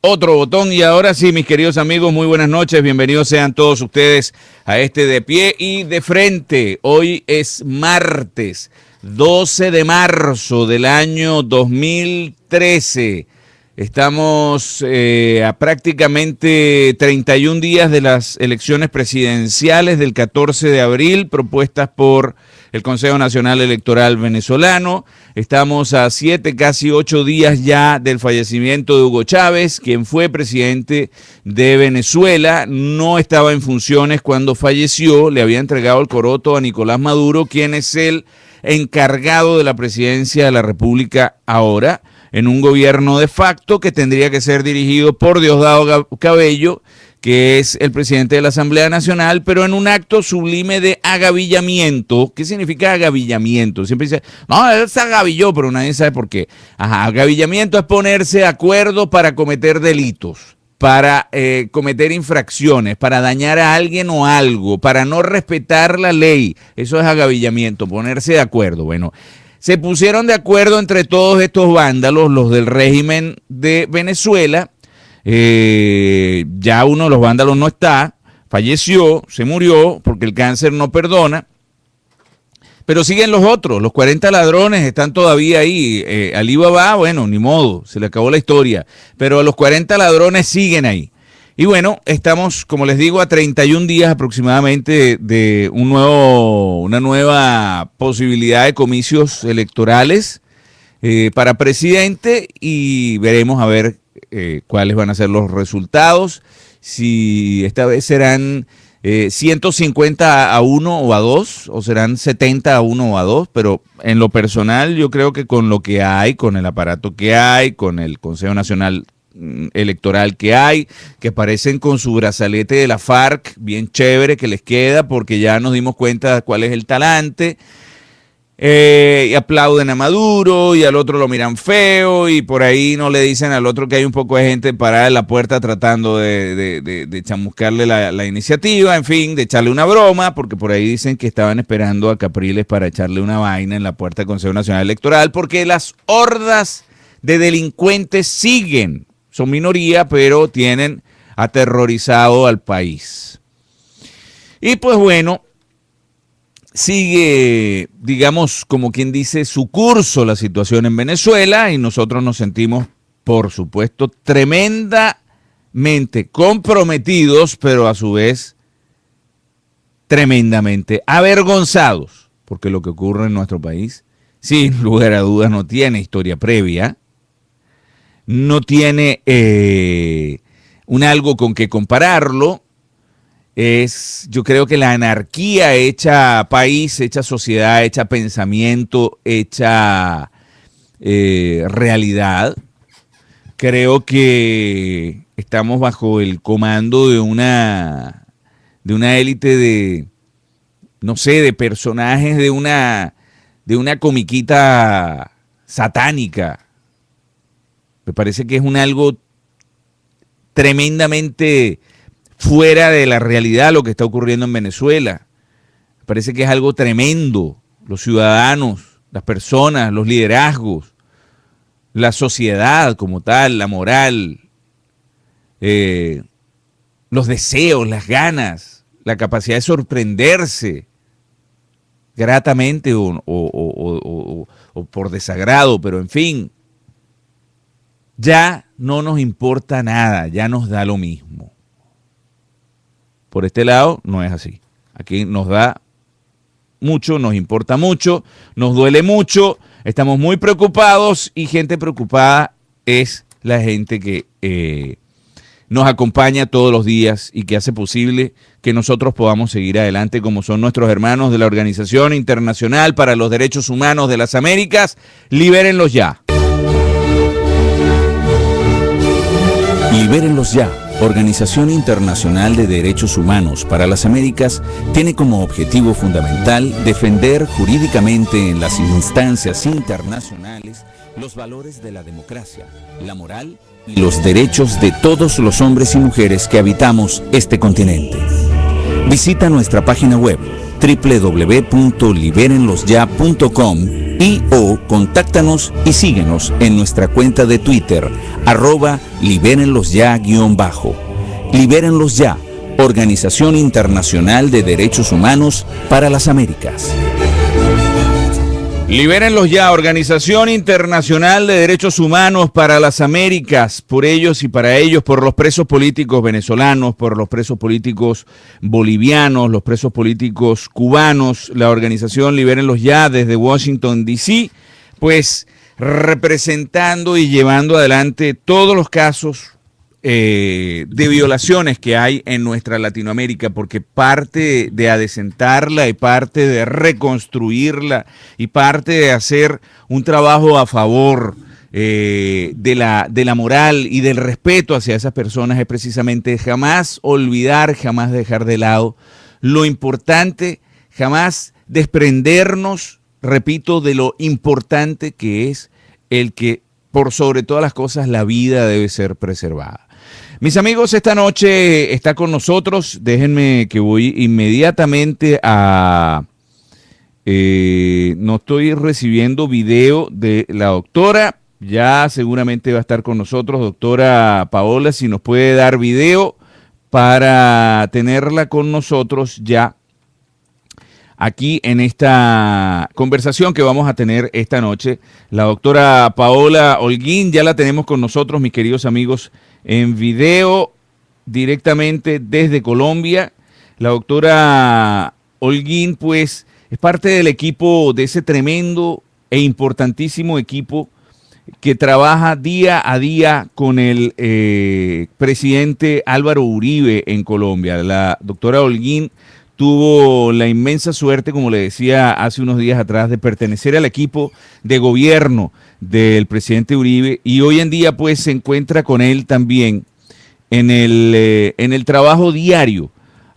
otro botón. Y ahora sí, mis queridos amigos, muy buenas noches. Bienvenidos sean todos ustedes a este De Pie y de Frente. Hoy es martes 12 de marzo del año 2013. Estamos a prácticamente 31 días de las elecciones presidenciales del 14 de abril propuestas por el Consejo Nacional Electoral Venezolano. Estamos a 7, casi 8 días ya del fallecimiento de Hugo Chávez, quien fue presidente de Venezuela. No estaba en funciones cuando falleció, le había entregado el coroto a Nicolás Maduro, quien es el encargado de la presidencia de la República ahora, en un gobierno de facto que tendría que ser dirigido por Diosdado Cabello, que es el presidente de la Asamblea Nacional, pero en un acto sublime de agavillamiento. ¿Qué significa agavillamiento? Siempre dice, no, él se agavilló, pero nadie sabe por qué. Agavillamiento es ponerse de acuerdo para cometer delitos, para cometer infracciones, para dañar a alguien o algo, para no respetar la ley. Eso es agavillamiento, ponerse de acuerdo. Bueno, se pusieron de acuerdo entre todos estos vándalos, los del régimen de Venezuela. Ya uno de los vándalos no está, falleció, se murió porque el cáncer no perdona, pero siguen los otros, los 40 ladrones están todavía ahí. Alí Baba, bueno, ni modo, se le acabó la historia, pero los 40 ladrones siguen ahí. Y bueno, estamos, como les digo, a 31 días aproximadamente de una nueva posibilidad de comicios electorales para presidente, y veremos a ver cuáles van a ser los resultados, si esta vez serán 150 a 1 o a 2, o serán 70 a 1 o a 2, pero en lo personal yo creo que con lo que hay, con el aparato que hay, con el Consejo Nacional Electoral que hay, que aparecen con su brazalete de la FARC, bien chévere que les queda, porque ya nos dimos cuenta de cuál es el talante. Y aplauden a Maduro y al otro lo miran feo, y por ahí no le dicen al otro que hay un poco de gente parada en la puerta tratando de chamuscarle la iniciativa, en fin, de echarle una broma, porque por ahí dicen que estaban esperando a Capriles para echarle una vaina en la puerta del Consejo Nacional Electoral, porque las hordas de delincuentes siguen, son minoría, pero tienen aterrorizado al país. Y pues bueno, sigue, digamos, como quien dice, su curso la situación en Venezuela, y nosotros nos sentimos, por supuesto, tremendamente comprometidos, pero a su vez tremendamente avergonzados, porque lo que ocurre en nuestro país, sin lugar a dudas, no tiene historia previa, no tiene un algo con que compararlo. Es, yo creo que la anarquía hecha país, hecha sociedad, hecha pensamiento, hecha realidad. Creo que estamos bajo el comando de una élite de, no sé, de personajes de una comiquita satánica. Me parece que es un algo tremendamente fuera de la realidad lo que está ocurriendo en Venezuela. Me parece que es algo tremendo. Los ciudadanos, las personas, los liderazgos, la sociedad como tal, la moral, los deseos, las ganas, la capacidad de sorprenderse gratamente o por desagrado, pero en fin, ya no nos importa nada, ya nos da lo mismo. Por este lado no es así. Aquí nos da mucho, nos importa mucho, nos duele mucho, estamos muy preocupados, y gente preocupada es la gente que nos acompaña todos los días y que hace posible que nosotros podamos seguir adelante, como son nuestros hermanos de la Organización Internacional para los Derechos Humanos de las Américas. Libérenlos ya. Libérenlos ya. Organización Internacional de Derechos Humanos para las Américas tiene como objetivo fundamental defender jurídicamente en las instancias internacionales los valores de la democracia, la moral y los derechos de todos los hombres y mujeres que habitamos este continente. Visita nuestra página web www.liberenlosya.com Y o contáctanos y síguenos en nuestra cuenta de Twitter, @libérenlosya_. Libérenlos Ya, Organización Internacional de Derechos Humanos para las Américas. Libérenlos ya, Organización Internacional de Derechos Humanos para las Américas, por ellos y para ellos, por los presos políticos venezolanos, por los presos políticos bolivianos, los presos políticos cubanos, la organización Libérenlos Ya desde Washington, D.C., pues representando y llevando adelante todos los casos de violaciones que hay en nuestra Latinoamérica, porque parte de adecentarla y parte de reconstruirla y parte de hacer un trabajo a favor de la moral y del respeto hacia esas personas es precisamente jamás olvidar, jamás dejar de lado lo importante, jamás desprendernos, repito, de lo importante que es el que por sobre todas las cosas la vida debe ser preservada. Mis amigos, esta noche está con nosotros, déjenme que voy inmediatamente a... no estoy recibiendo video de la doctora, ya seguramente va a estar con nosotros, doctora Paola, si nos puede dar video para tenerla con nosotros ya aquí en esta conversación que vamos a tener esta noche. La doctora Paola Holguín ya la tenemos con nosotros, mis queridos amigos, en video directamente desde Colombia. La doctora Holguín, pues, es parte del equipo, de ese tremendo e importantísimo equipo que trabaja día a día con el presidente Álvaro Uribe en Colombia. La doctora Holguín tuvo la inmensa suerte, como le decía hace unos días atrás, de pertenecer al equipo de gobierno del presidente Uribe y hoy en día pues se encuentra con él también en el trabajo diario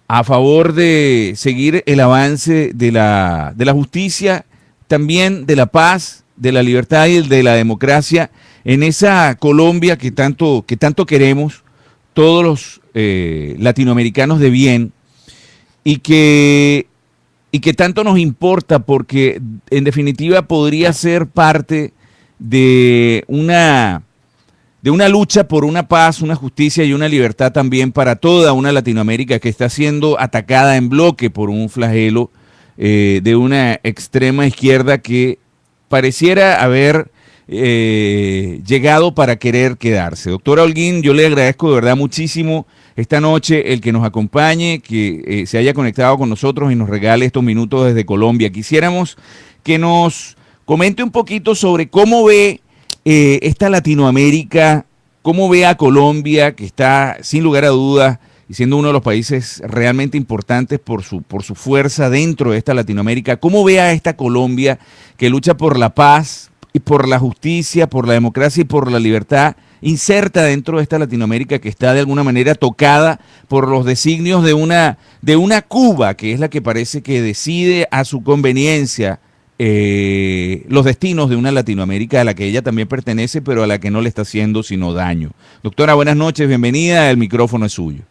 a favor de seguir el avance de la justicia, también de la paz, de la libertad y de la democracia en esa Colombia que tanto queremos todos los latinoamericanos de bien y que tanto nos importa porque en definitiva podría ser parte de una lucha por una paz, una justicia y una libertad también para toda una Latinoamérica que está siendo atacada en bloque por un flagelo de una extrema izquierda que pareciera haber llegado para querer quedarse. Doctora Holguín, yo le agradezco de verdad muchísimo esta noche el que nos acompañe, que se haya conectado con nosotros y nos regale estos minutos desde Colombia. Quisiéramos que nos comente un poquito sobre cómo ve esta Latinoamérica, cómo ve a Colombia, que está sin lugar a dudas y siendo uno de los países realmente importantes por su fuerza dentro de esta Latinoamérica. ¿Cómo ve a esta Colombia que lucha por la paz y por la justicia, por la democracia y por la libertad, inserta dentro de esta Latinoamérica que está de alguna manera tocada por los designios de una Cuba, que es la que parece que decide a su conveniencia los destinos de una Latinoamérica a la que ella también pertenece, pero a la que no le está haciendo sino daño? Doctora, buenas noches, bienvenida, el micrófono es suyo.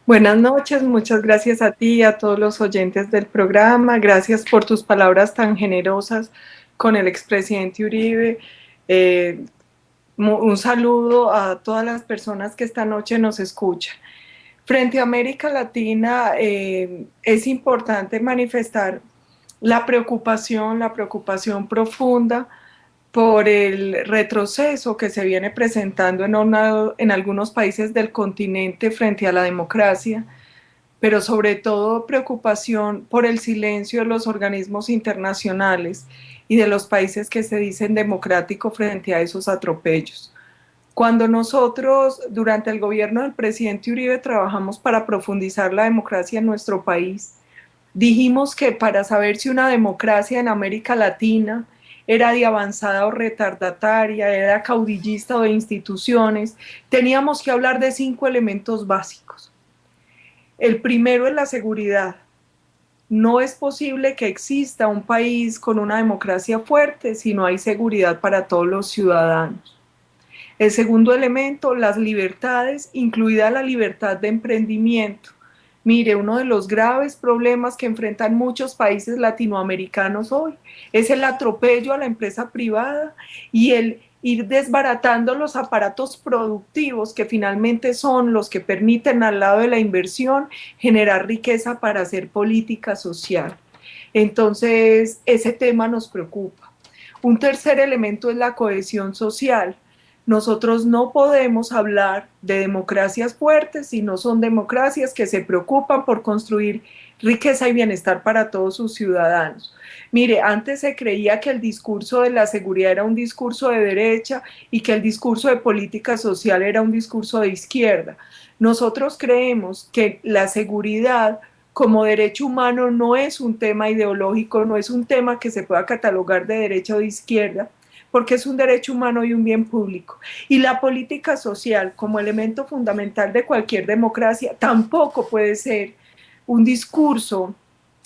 Buenas noches, muchas gracias a ti y a todos los oyentes del programa. Gracias por tus palabras tan generosas con el expresidente Uribe. Un saludo a todas las personas que esta noche nos escuchan. Frente a América Latina es importante manifestar la preocupación profunda por el retroceso que se viene presentando en algunos países del continente frente a la democracia, pero sobre todo preocupación por el silencio de los organismos internacionales y de los países que se dicen democráticos frente a esos atropellos. Cuando nosotros, durante el gobierno del presidente Uribe, trabajamos para profundizar la democracia en nuestro país, dijimos que para saber si una democracia en América Latina era de avanzada o retardataria, era caudillista o de instituciones, teníamos que hablar de 5 elementos básicos. El primero es la seguridad. No es posible que exista un país con una democracia fuerte si no hay seguridad para todos los ciudadanos. El segundo elemento, las libertades, incluida la libertad de emprendimiento. Mire, uno de los graves problemas que enfrentan muchos países latinoamericanos hoy es el atropello a la empresa privada y el ir desbaratando los aparatos productivos que finalmente son los que permiten al lado de la inversión generar riqueza para hacer política social. Entonces, ese tema nos preocupa. Un tercer elemento es la cohesión social. Nosotros no podemos hablar de democracias fuertes si no son democracias que se preocupan por construir riqueza y bienestar para todos sus ciudadanos. Mire, antes se creía que el discurso de la seguridad era un discurso de derecha y que el discurso de política social era un discurso de izquierda. Nosotros creemos que la seguridad como derecho humano no es un tema ideológico, no es un tema que se pueda catalogar de derecha o de izquierda, porque es un derecho humano y un bien público. Y la política social, como elemento fundamental de cualquier democracia, tampoco puede ser un discurso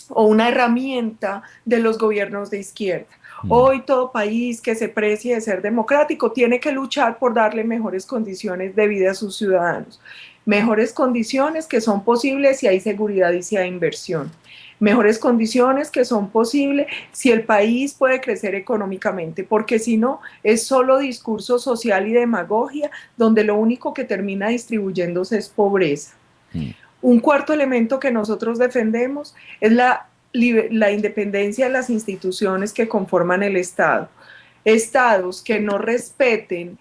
o una herramienta de los gobiernos de izquierda. Hoy todo país que se precie de ser democrático tiene que luchar por darle mejores condiciones de vida a sus ciudadanos. Mejores condiciones que son posibles si hay seguridad y si hay inversión. Mejores condiciones que son posibles si el país puede crecer económicamente, porque si no, es solo discurso social y demagogia, donde lo único que termina distribuyéndose es pobreza. Un cuarto elemento que nosotros defendemos es la independencia de las instituciones que conforman el Estado. Estados que no respeten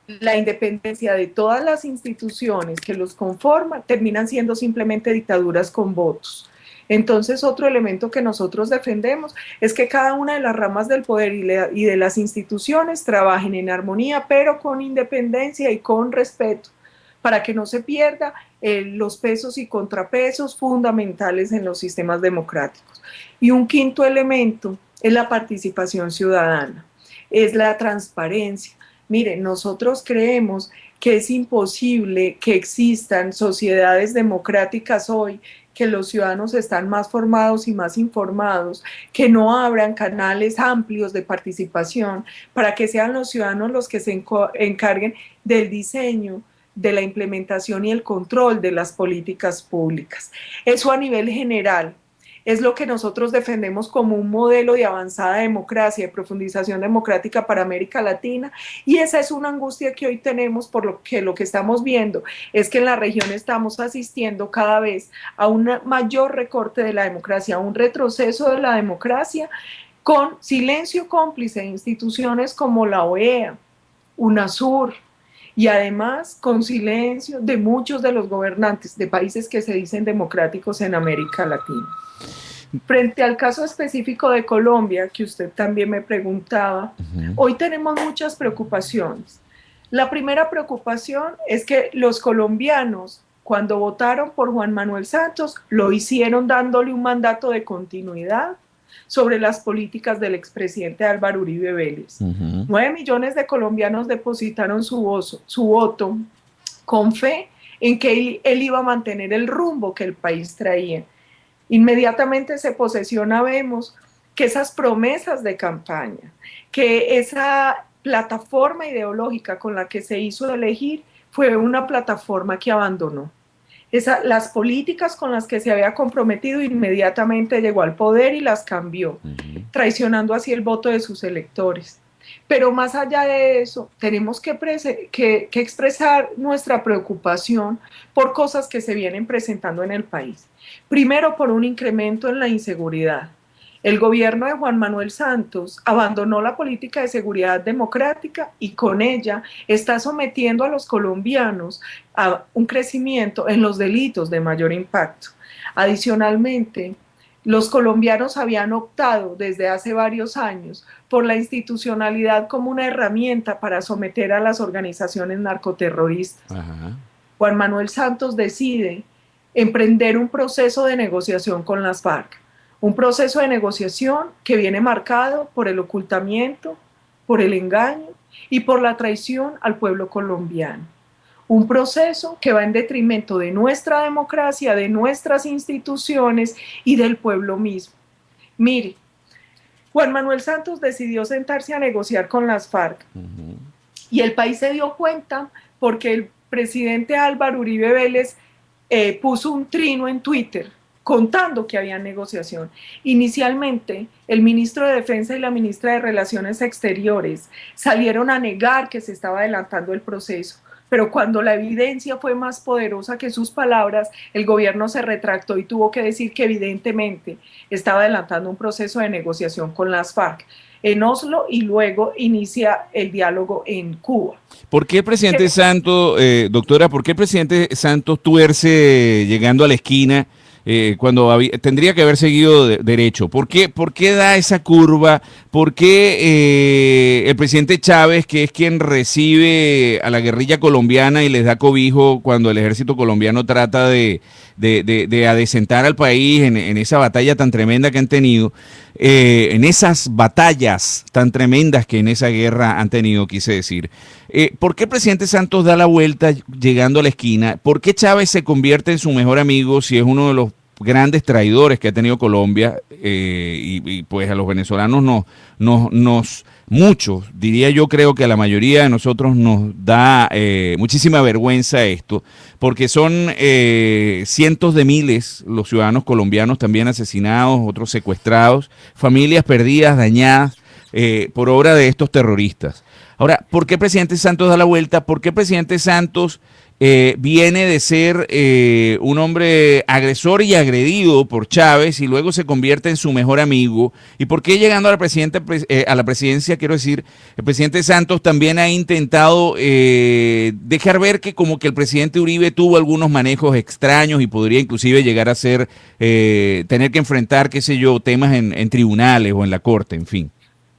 la independencia de todas las instituciones que los conforman terminan siendo simplemente dictaduras con votos. Entonces, otro elemento que nosotros defendemos es que cada una de las ramas del poder y de las instituciones trabajen en armonía, pero con independencia y con respeto, para que no se pierda los pesos y contrapesos fundamentales en los sistemas democráticos. Y un quinto elemento es la participación ciudadana, es la transparencia. Miren, nosotros creemos que es imposible que existan sociedades democráticas hoy, que los ciudadanos están más formados y más informados, que no abran canales amplios de participación para que sean los ciudadanos los que se encarguen del diseño, de la implementación y el control de las políticas públicas. Eso a nivel general es lo que nosotros defendemos como un modelo de avanzada democracia, de profundización democrática para América Latina, y esa es una angustia que hoy tenemos, por lo que estamos viendo es que en la región estamos asistiendo cada vez a un mayor recorte de la democracia, a un retroceso de la democracia, con silencio cómplice de instituciones como la OEA, UNASUR, y además con silencio de muchos de los gobernantes de países que se dicen democráticos en América Latina. Frente al caso específico de Colombia, que usted también me preguntaba, hoy tenemos muchas preocupaciones. La primera preocupación es que los colombianos, cuando votaron por Juan Manuel Santos, lo hicieron dándole un mandato de continuidad sobre las políticas del expresidente Álvaro Uribe Vélez. 9 millones de colombianos depositaron su voto con fe en que él iba a mantener el rumbo que el país traía. Inmediatamente se posesiona, vemos que esas promesas de campaña, que esa plataforma ideológica con la que se hizo elegir fue una plataforma que abandonó. Las políticas con las que se había comprometido inmediatamente llegó al poder y las cambió, traicionando así el voto de sus electores. Pero más allá de eso, tenemos que expresar nuestra preocupación por cosas que se vienen presentando en el país. Primero, por un incremento en la inseguridad. El gobierno de Juan Manuel Santos abandonó la política de seguridad democrática y con ella está sometiendo a los colombianos a un crecimiento en los delitos de mayor impacto. Adicionalmente, los colombianos habían optado desde hace varios años por la institucionalidad como una herramienta para someter a las organizaciones narcoterroristas. Juan Manuel Santos decide emprender un proceso de negociación con las FARC. Un proceso de negociación que viene marcado por el ocultamiento, por el engaño y por la traición al pueblo colombiano. Un proceso que va en detrimento de nuestra democracia, de nuestras instituciones y del pueblo mismo. Mire, Juan Manuel Santos decidió sentarse a negociar con las FARC y el país se dio cuenta porque el presidente Álvaro Uribe Vélez puso un trino en Twitter contando que había negociación. Inicialmente, el ministro de Defensa y la ministra de Relaciones Exteriores salieron a negar que se estaba adelantando el proceso, pero cuando la evidencia fue más poderosa que sus palabras, el gobierno se retractó y tuvo que decir que evidentemente estaba adelantando un proceso de negociación con las FARC en Oslo y luego inicia el diálogo en Cuba. ¿Por qué el presidente Santos, doctora, por qué el presidente Santos tuerce llegando a la esquina cuando tendría que haber seguido derecho? ¿Por qué da esa curva? ¿Por qué el presidente Chávez, que es quien recibe a la guerrilla colombiana y les da cobijo cuando el ejército colombiano trata de adecentar al país en esa batalla tan tremenda que han tenido, en esas batallas tan tremendas que en esa guerra han tenido, quise decir? ¿Por qué el presidente Santos da la vuelta llegando a la esquina? ¿Por qué Chávez se convierte en su mejor amigo si es uno de los grandes traidores que ha tenido Colombia? Y pues a los venezolanos muchos, diría yo, creo que a la mayoría de nosotros nos da muchísima vergüenza esto, porque son cientos de miles los ciudadanos colombianos también asesinados, otros secuestrados, familias perdidas, dañadas por obra de estos terroristas. Ahora, ¿por qué el presidente Santos da la vuelta? ¿Por qué el presidente Santos viene de ser un hombre agresor y agredido por Chávez y luego se convierte en su mejor amigo? ¿Y por qué llegando a la presidencia, quiero decir, el presidente Santos también ha intentado dejar ver que como que el presidente Uribe tuvo algunos manejos extraños y podría inclusive llegar a ser, tener que enfrentar, qué sé yo, temas en tribunales o en la corte, en fin?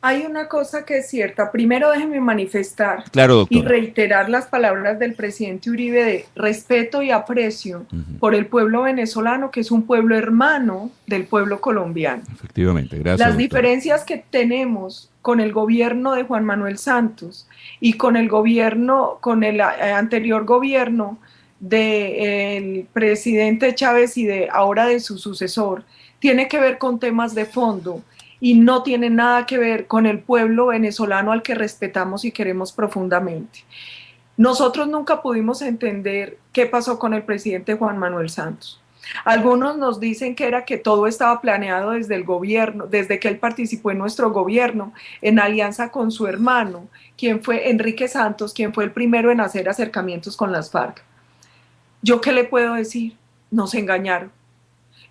Hay una cosa que es cierta. Primero déjeme manifestar y reiterar las palabras del presidente Uribe de respeto y aprecio por el pueblo venezolano, que es un pueblo hermano del pueblo colombiano. Efectivamente, gracias. Las diferencias que tenemos con el gobierno de Juan Manuel Santos y con el anterior gobierno del presidente Chávez y ahora de su sucesor, tiene que ver con temas de fondo y no tiene nada que ver con el pueblo venezolano al que respetamos y queremos profundamente. Nosotros nunca pudimos entender qué pasó con el presidente Juan Manuel Santos. Algunos nos dicen que era que todo estaba planeado desde el gobierno, desde que él participó en nuestro gobierno, en alianza con su hermano, quien fue Enrique Santos, quien fue el primero en hacer acercamientos con las FARC. ¿Yo qué le puedo decir? Nos engañaron.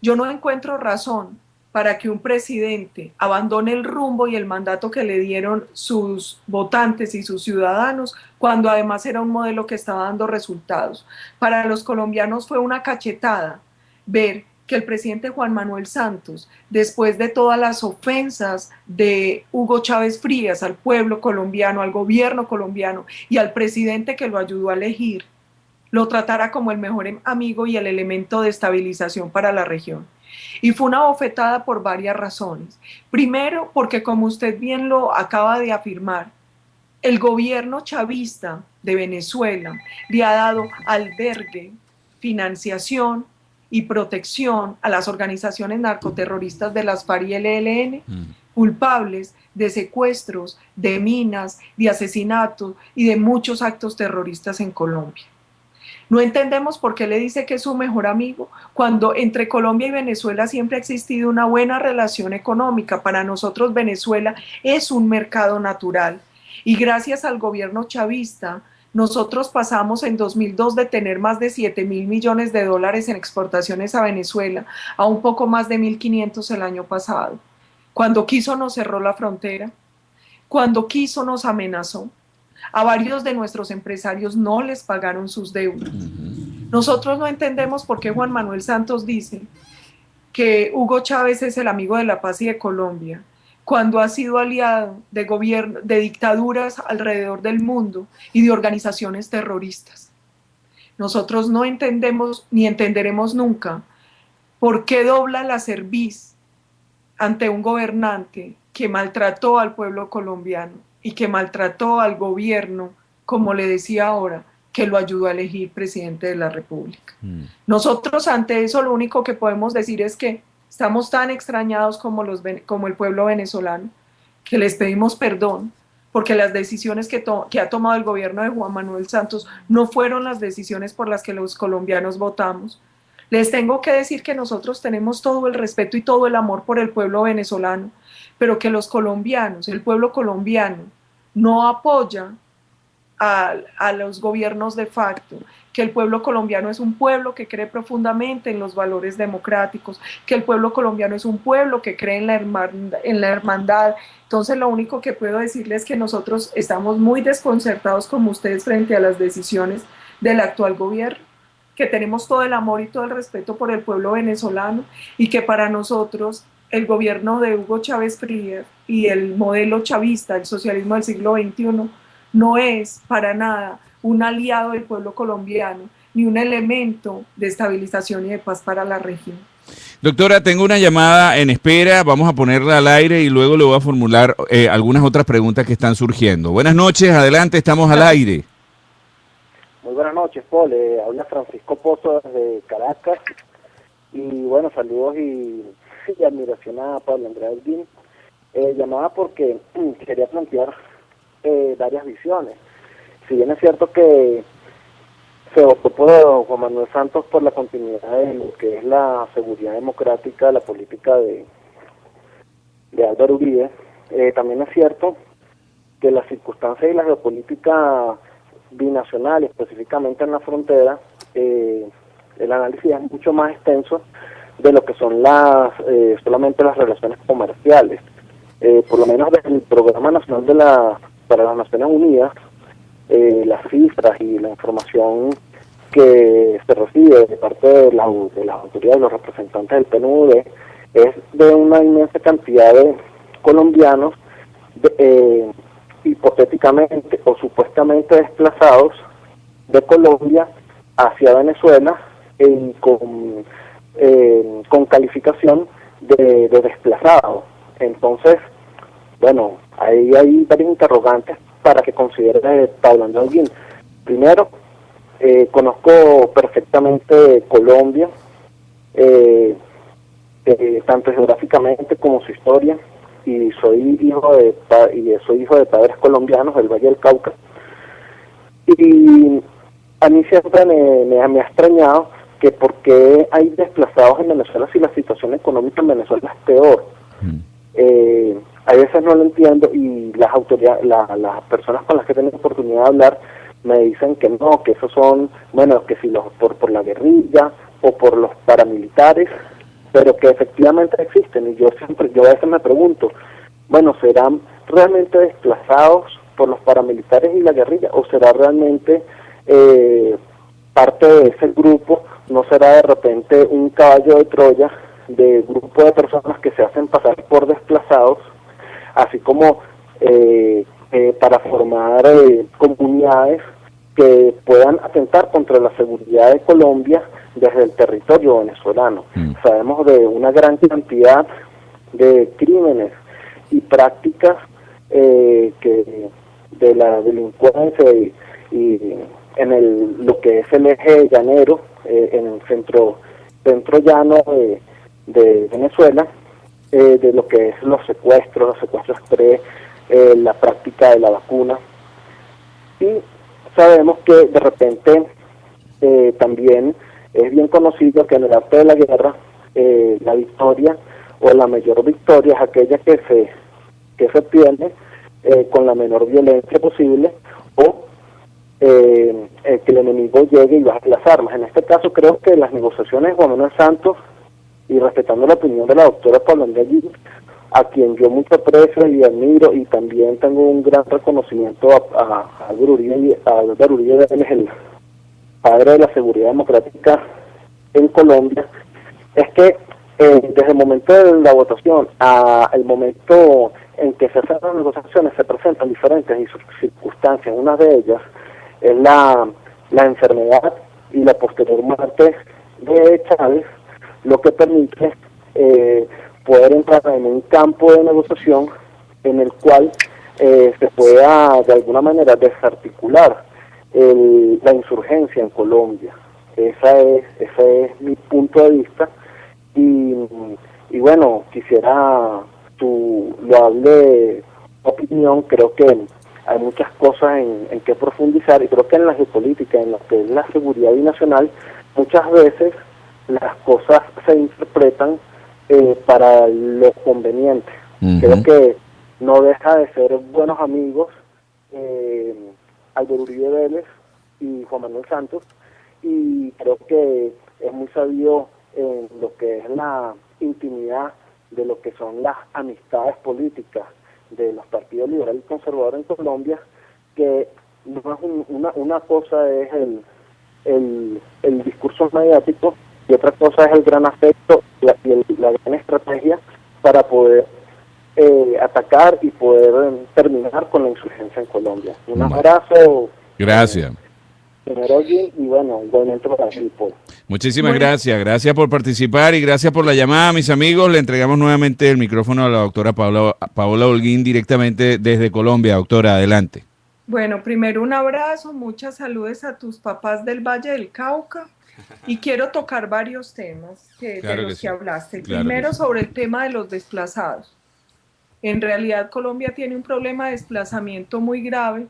Yo no encuentro razón para que un presidente abandone el rumbo y el mandato que le dieron sus votantes y sus ciudadanos, cuando además era un modelo que estaba dando resultados. Para los colombianos fue una cachetada ver que el presidente Juan Manuel Santos, después de todas las ofensas de Hugo Chávez Frías al pueblo colombiano, al gobierno colombiano y al presidente que lo ayudó a elegir, lo tratara como el mejor amigo y el elemento de estabilización para la región. Y fue una bofetada por varias razones. Primero, porque como usted bien lo acaba de afirmar, el gobierno chavista de Venezuela le ha dado albergue, financiación y protección a las organizaciones narcoterroristas de las FARC y el ELN, culpables de secuestros, de minas, de asesinatos y de muchos actos terroristas en Colombia. No entendemos por qué le dice que es su mejor amigo, cuando entre Colombia y Venezuela siempre ha existido una buena relación económica. Para nosotros Venezuela es un mercado natural y gracias al gobierno chavista nosotros pasamos en 2002 de tener más de 7.000 millones de dólares en exportaciones a Venezuela a un poco más de 1.500 el año pasado. Cuando quiso nos cerró la frontera, cuando quiso nos amenazó. A varios de nuestros empresarios no les pagaron sus deudas. Nosotros no entendemos por qué Juan Manuel Santos dice que Hugo Chávez es el amigo de la paz y de Colombia, cuando ha sido aliado de gobierno, de dictaduras alrededor del mundo y de organizaciones terroristas. Nosotros no entendemos ni entenderemos nunca por qué dobla la cerviz ante un gobernante que maltrató al pueblo colombiano y que maltrató al gobierno, como le decía ahora, que lo ayudó a elegir presidente de la República. Nosotros ante eso lo único que podemos decir es que estamos tan extrañados como el pueblo venezolano, que les pedimos perdón, porque las decisiones que ha tomado el gobierno de Juan Manuel Santos no fueron las decisiones por las que los colombianos votamos, Les tengo que decir que nosotros tenemos todo el respeto y todo el amor por el pueblo venezolano, pero que los colombianos, el pueblo colombiano, no apoya a los gobiernos de facto, que el pueblo colombiano es un pueblo que cree profundamente en los valores democráticos, que el pueblo colombiano es un pueblo que cree en la hermandad. Entonces lo único que puedo decirles es que nosotros estamos muy desconcertados como ustedes frente a las decisiones del actual gobierno, que tenemos todo el amor y todo el respeto por el pueblo venezolano y que para nosotros el gobierno de Hugo Chávez Frías y el modelo chavista, el socialismo del siglo XXI, no es para nada un aliado del pueblo colombiano, ni un elemento de estabilización y de paz para la región. Doctora, tengo una llamada en espera, vamos a ponerla al aire y luego le voy a formular algunas otras preguntas que están surgiendo. Buenas noches, adelante, estamos al aire. Muy buenas noches, Paul. Habla Francisco Pozo desde Caracas. Y bueno, saludos y admiración a Pablo Andrea Holguín. Llamaba porque quería plantear varias visiones. Si bien es cierto que se optó por Juan Manuel Santos por la continuidad de lo que es la seguridad democrática, la política de Álvaro Uribe, también es cierto que las circunstancias y la geopolítica binacional, específicamente en la frontera, el análisis es mucho más extenso de lo que son solamente las relaciones comerciales. Por lo menos desde el Programa Nacional para las Naciones Unidas, las cifras y la información que se recibe de parte de las autoridades, los representantes del PNUD, es de una inmensa cantidad de colombianos hipotéticamente o supuestamente desplazados de Colombia hacia Venezuela con calificación de desplazados. Entonces, bueno, ahí hay varios interrogantes para que considere Pablo Andrea Holguín. Primero, conozco perfectamente Colombia, tanto geográficamente como su historia, y soy hijo de padres colombianos del Valle del Cauca. Y a mí siempre me ha extrañado que por qué hay desplazados en Venezuela si la situación económica en Venezuela es peor. A veces no lo entiendo y las autoridades, las personas con las que he tenido oportunidad de hablar me dicen que no, que esos son, bueno, que si por la guerrilla o por los paramilitares, pero que efectivamente existen. Y yo a veces me pregunto, bueno, ¿serán realmente desplazados por los paramilitares y la guerrilla o será realmente parte de ese grupo? ¿No será de repente un caballo de Troya de grupo de personas que se hacen pasar por desplazados, así como para formar comunidades que puedan atentar contra la seguridad de Colombia desde el territorio venezolano? Sabemos de una gran cantidad de crímenes y prácticas que de la delincuencia y en lo que es el eje llanero, en el centro llano de Venezuela, de lo que es los secuestros express, la práctica de la vacuna. Y sabemos que de repente también es bien conocido que en el arte de la guerra la victoria o la mayor victoria es aquella que se obtiene con la menor violencia posible o que el enemigo llegue y baje las armas. En este caso creo que las negociaciones de Juan Manuel Santos, y respetando la opinión de la doctora Pablo Andrea Holguín, a quien yo mucho aprecio y admiro, y también tengo un gran reconocimiento a Álvaro Uribe, él es el padre de la seguridad democrática en Colombia, es que desde el momento de la votación al momento en que se hacen las negociaciones se presentan diferentes circunstancias. Una de ellas es la enfermedad y la posterior muerte de Chávez, lo que permite poder entrar en un campo de negociación en el cual se pueda de alguna manera desarticular la insurgencia en Colombia. Ese es mi punto de vista y bueno, quisiera tu loable opinión. Creo que hay muchas cosas en que profundizar y creo que en la geopolítica, en lo que es la seguridad binacional, muchas veces las cosas se interpretan para lo conveniente. Creo que no deja de ser buenos amigos Álvaro Uribe Vélez y Juan Manuel Santos, y creo que es muy sabido en lo que es la intimidad de lo que son las amistades políticas de los partidos liberal y conservador en Colombia, que no es una cosa es el discurso mediático y otra cosa es el gran afecto y la gran estrategia para poder atacar y poder terminar con la insurgencia en Colombia. Un abrazo. Gracias. Señor Olguín, y bueno, igualmente para ti, Paul. Muchísimas gracias. Gracias por participar y gracias por la llamada, mis amigos. Le entregamos nuevamente el micrófono a la doctora Paola Holguín directamente desde Colombia. Doctora, adelante. Bueno, primero un abrazo, muchas saludes a tus papás del Valle del Cauca, y quiero tocar varios temas de los que hablaste. Primero, sobre el tema de los desplazados. En realidad, Colombia tiene un problema de desplazamiento muy grave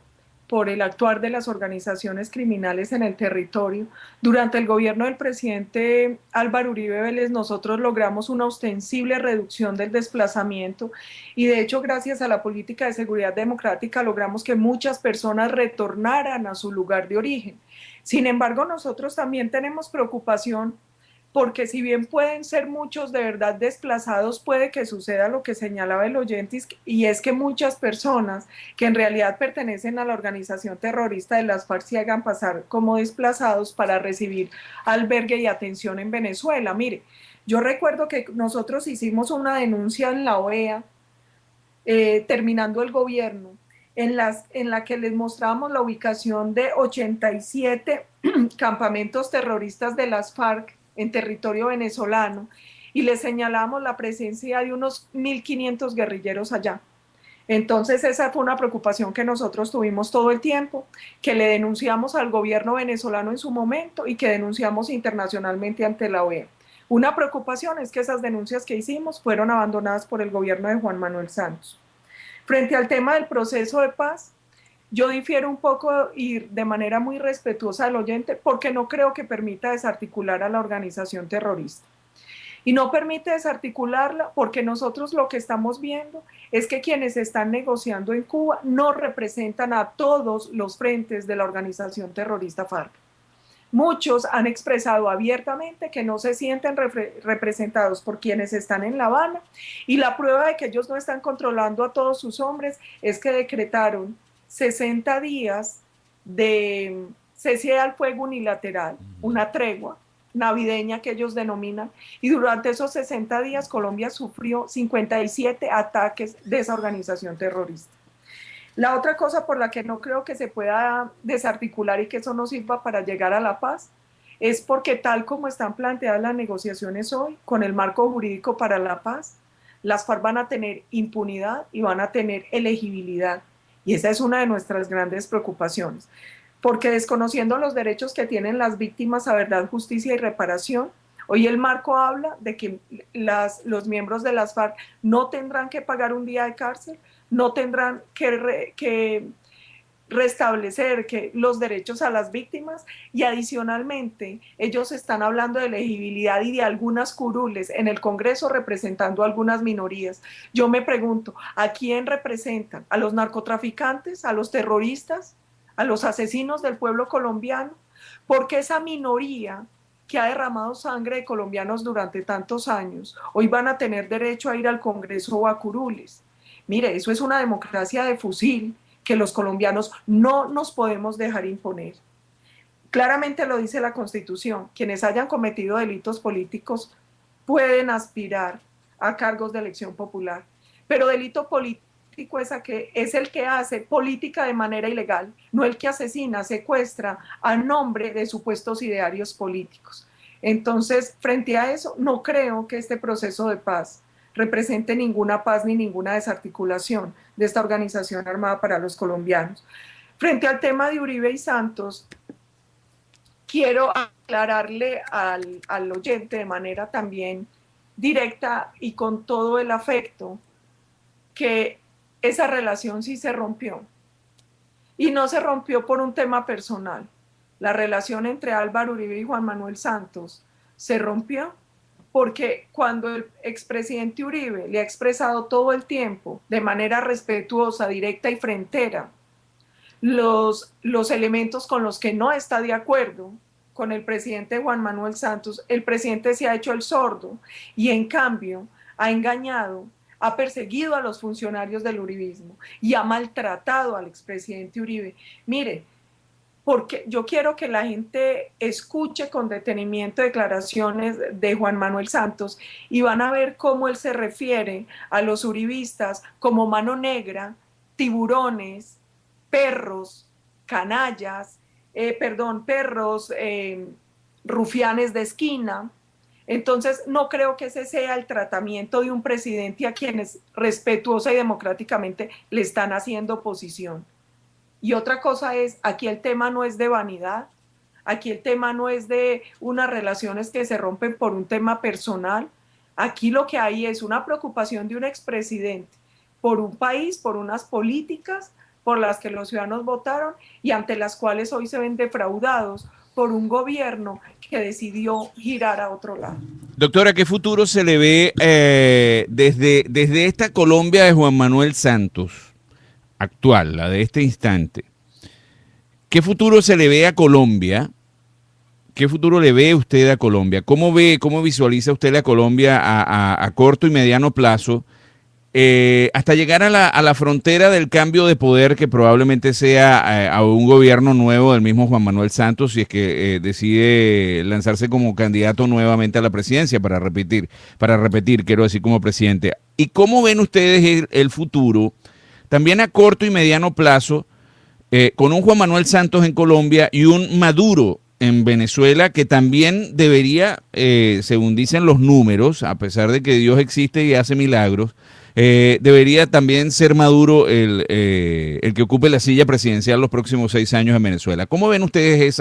por el actuar de las organizaciones criminales en el territorio. Durante el gobierno del presidente Álvaro Uribe Vélez, nosotros logramos una ostensible reducción del desplazamiento, y de hecho, gracias a la política de seguridad democrática, logramos que muchas personas retornaran a su lugar de origen. Sin embargo, nosotros también tenemos preocupación porque, si bien pueden ser muchos de verdad desplazados, puede que suceda lo que señalaba el oyente, y es que muchas personas que en realidad pertenecen a la organización terrorista de las FARC se hagan pasar como desplazados para recibir albergue y atención en Venezuela. Mire, yo recuerdo que nosotros hicimos una denuncia en la OEA, terminando el gobierno, en la que les mostrábamos la ubicación de 87 campamentos terroristas de las FARC en territorio venezolano, y les señalamos la presencia de unos 1.500 guerrilleros allá. Entonces, esa fue una preocupación que nosotros tuvimos todo el tiempo, que le denunciamos al gobierno venezolano en su momento y que denunciamos internacionalmente ante la OEA. Una preocupación es que esas denuncias que hicimos fueron abandonadas por el gobierno de Juan Manuel Santos. Frente al tema del proceso de paz, yo difiero un poco y de manera muy respetuosa del oyente, porque no creo que permita desarticular a la organización terrorista. Y no permite desarticularla porque nosotros lo que estamos viendo es que quienes están negociando en Cuba no representan a todos los frentes de la organización terrorista FARC. Muchos han expresado abiertamente que no se sienten representados por quienes están en La Habana, y la prueba de que ellos no están controlando a todos sus hombres es que decretaron 60 días de cese al fuego unilateral, una tregua navideña que ellos denominan, y durante esos 60 días Colombia sufrió 57 ataques de esa organización terrorista. La otra cosa por la que no creo que se pueda desarticular y que eso no sirva para llegar a la paz es porque, tal como están planteadas las negociaciones hoy, con el marco jurídico para la paz, las FARC van a tener impunidad y van a tener elegibilidad. Y esa es una de nuestras grandes preocupaciones, porque desconociendo los derechos que tienen las víctimas a verdad, justicia y reparación, hoy el marco habla de que los miembros de las FARC no tendrán que pagar un día de cárcel, no tendrán que restablecer los derechos a las víctimas, y adicionalmente ellos están hablando de elegibilidad y de algunas curules en el Congreso representando a algunas minorías. Yo me pregunto, ¿a quién representan? ¿A los narcotraficantes? ¿A los terroristas? ¿A los asesinos del pueblo colombiano? Porque esa minoría que ha derramado sangre de colombianos durante tantos años, hoy van a tener derecho a ir al Congreso o a curules. Mire, eso es una democracia de fusil que los colombianos no nos podemos dejar imponer. Claramente lo dice la Constitución: quienes hayan cometido delitos políticos pueden aspirar a cargos de elección popular, pero delito político es el que hace política de manera ilegal, no el que asesina, secuestra a nombre de supuestos idearios políticos. Entonces, frente a eso, no creo que este proceso de paz represente ninguna paz ni ninguna desarticulación de esta organización armada para los colombianos. Frente al tema de Uribe y Santos, quiero aclararle al oyente de manera también directa y con todo el afecto que esa relación sí se rompió, y no se rompió por un tema personal. La relación entre Álvaro Uribe y Juan Manuel Santos se rompió, porque cuando el expresidente Uribe le ha expresado todo el tiempo, de manera respetuosa, directa y frentera, los elementos con los que no está de acuerdo con el presidente Juan Manuel Santos, el presidente se ha hecho el sordo y en cambio ha engañado, ha perseguido a los funcionarios del uribismo y ha maltratado al expresidente Uribe. Mire, porque yo quiero que la gente escuche con detenimiento declaraciones de Juan Manuel Santos y van a ver cómo él se refiere a los uribistas como mano negra, tiburones, perros, canallas, perros, rufianes de esquina. Entonces, no creo que ese sea el tratamiento de un presidente a quienes respetuosa y democráticamente le están haciendo oposición. Y otra cosa es, aquí el tema no es de vanidad, aquí el tema no es de unas relaciones que se rompen por un tema personal, aquí lo que hay es una preocupación de un expresidente por un país, por unas políticas por las que los ciudadanos votaron y ante las cuales hoy se ven defraudados por un gobierno que decidió girar a otro lado. Doctora, ¿qué futuro se le ve desde esta Colombia de Juan Manuel Santos actual, la de este instante? ¿Qué futuro se le ve a Colombia? ¿Qué futuro le ve usted a Colombia? ¿Cómo visualiza usted la Colombia a corto y mediano plazo? Hasta llegar a la frontera del cambio de poder que probablemente sea a un gobierno nuevo del mismo Juan Manuel Santos, si es que decide lanzarse como candidato nuevamente a la presidencia para repetir, quiero decir, como presidente. ¿Y cómo ven ustedes el futuro, también a corto y mediano plazo, con un Juan Manuel Santos en Colombia y un Maduro en Venezuela, que también debería, según dicen los números, a pesar de que Dios existe y hace milagros, debería también ser Maduro el que ocupe la silla presidencial los próximos 6 años en Venezuela? ¿Cómo ven ustedes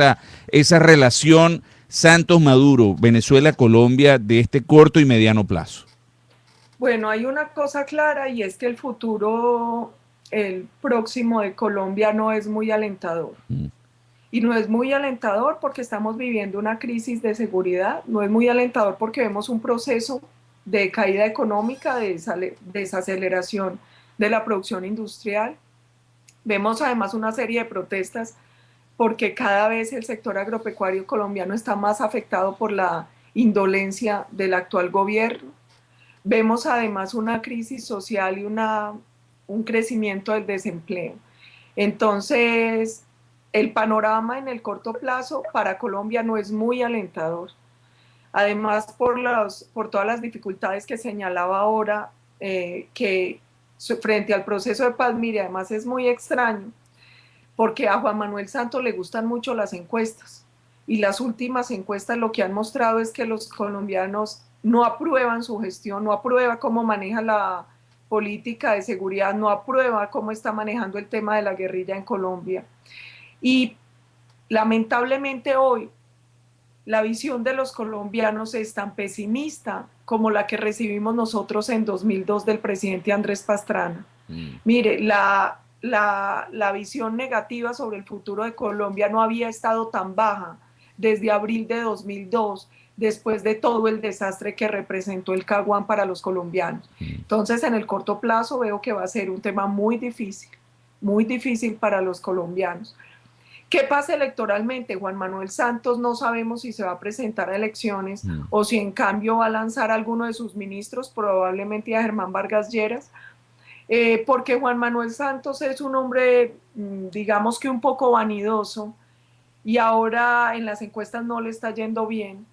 esa relación Santos-Maduro, Venezuela-Colombia de este corto y mediano plazo? Bueno, hay una cosa clara y es que el futuro, el próximo de Colombia no es muy alentador. Y no es muy alentador porque estamos viviendo una crisis de seguridad, no es muy alentador porque vemos un proceso de caída económica, de desaceleración de la producción industrial. Vemos además una serie de protestas porque cada vez el sector agropecuario colombiano está más afectado por la indolencia del actual gobierno. Vemos además una crisis social y un crecimiento del desempleo. Entonces, el panorama en el corto plazo para Colombia no es muy alentador. Además, por todas las dificultades que señalaba ahora, que frente al proceso de paz, mire, además es muy extraño, porque a Juan Manuel Santos le gustan mucho las encuestas, y las últimas encuestas lo que han mostrado es que los colombianos no aprueban su gestión, no aprueba cómo maneja la política de seguridad, no aprueba cómo está manejando el tema de la guerrilla en Colombia. Y lamentablemente hoy, la visión de los colombianos es tan pesimista como la que recibimos nosotros en 2002 del presidente Andrés Pastrana. Mire, la visión negativa sobre el futuro de Colombia no había estado tan baja desde abril de 2002, después de todo el desastre que representó el Caguán para los colombianos. Entonces, en el corto plazo veo que va a ser un tema muy difícil para los colombianos. ¿Qué pasa electoralmente? Juan Manuel Santos no sabemos si se va a presentar a elecciones o si en cambio va a lanzar a alguno de sus ministros, probablemente a Germán Vargas Lleras, porque Juan Manuel Santos es un hombre, digamos que un poco vanidoso, y ahora en las encuestas no le está yendo bien.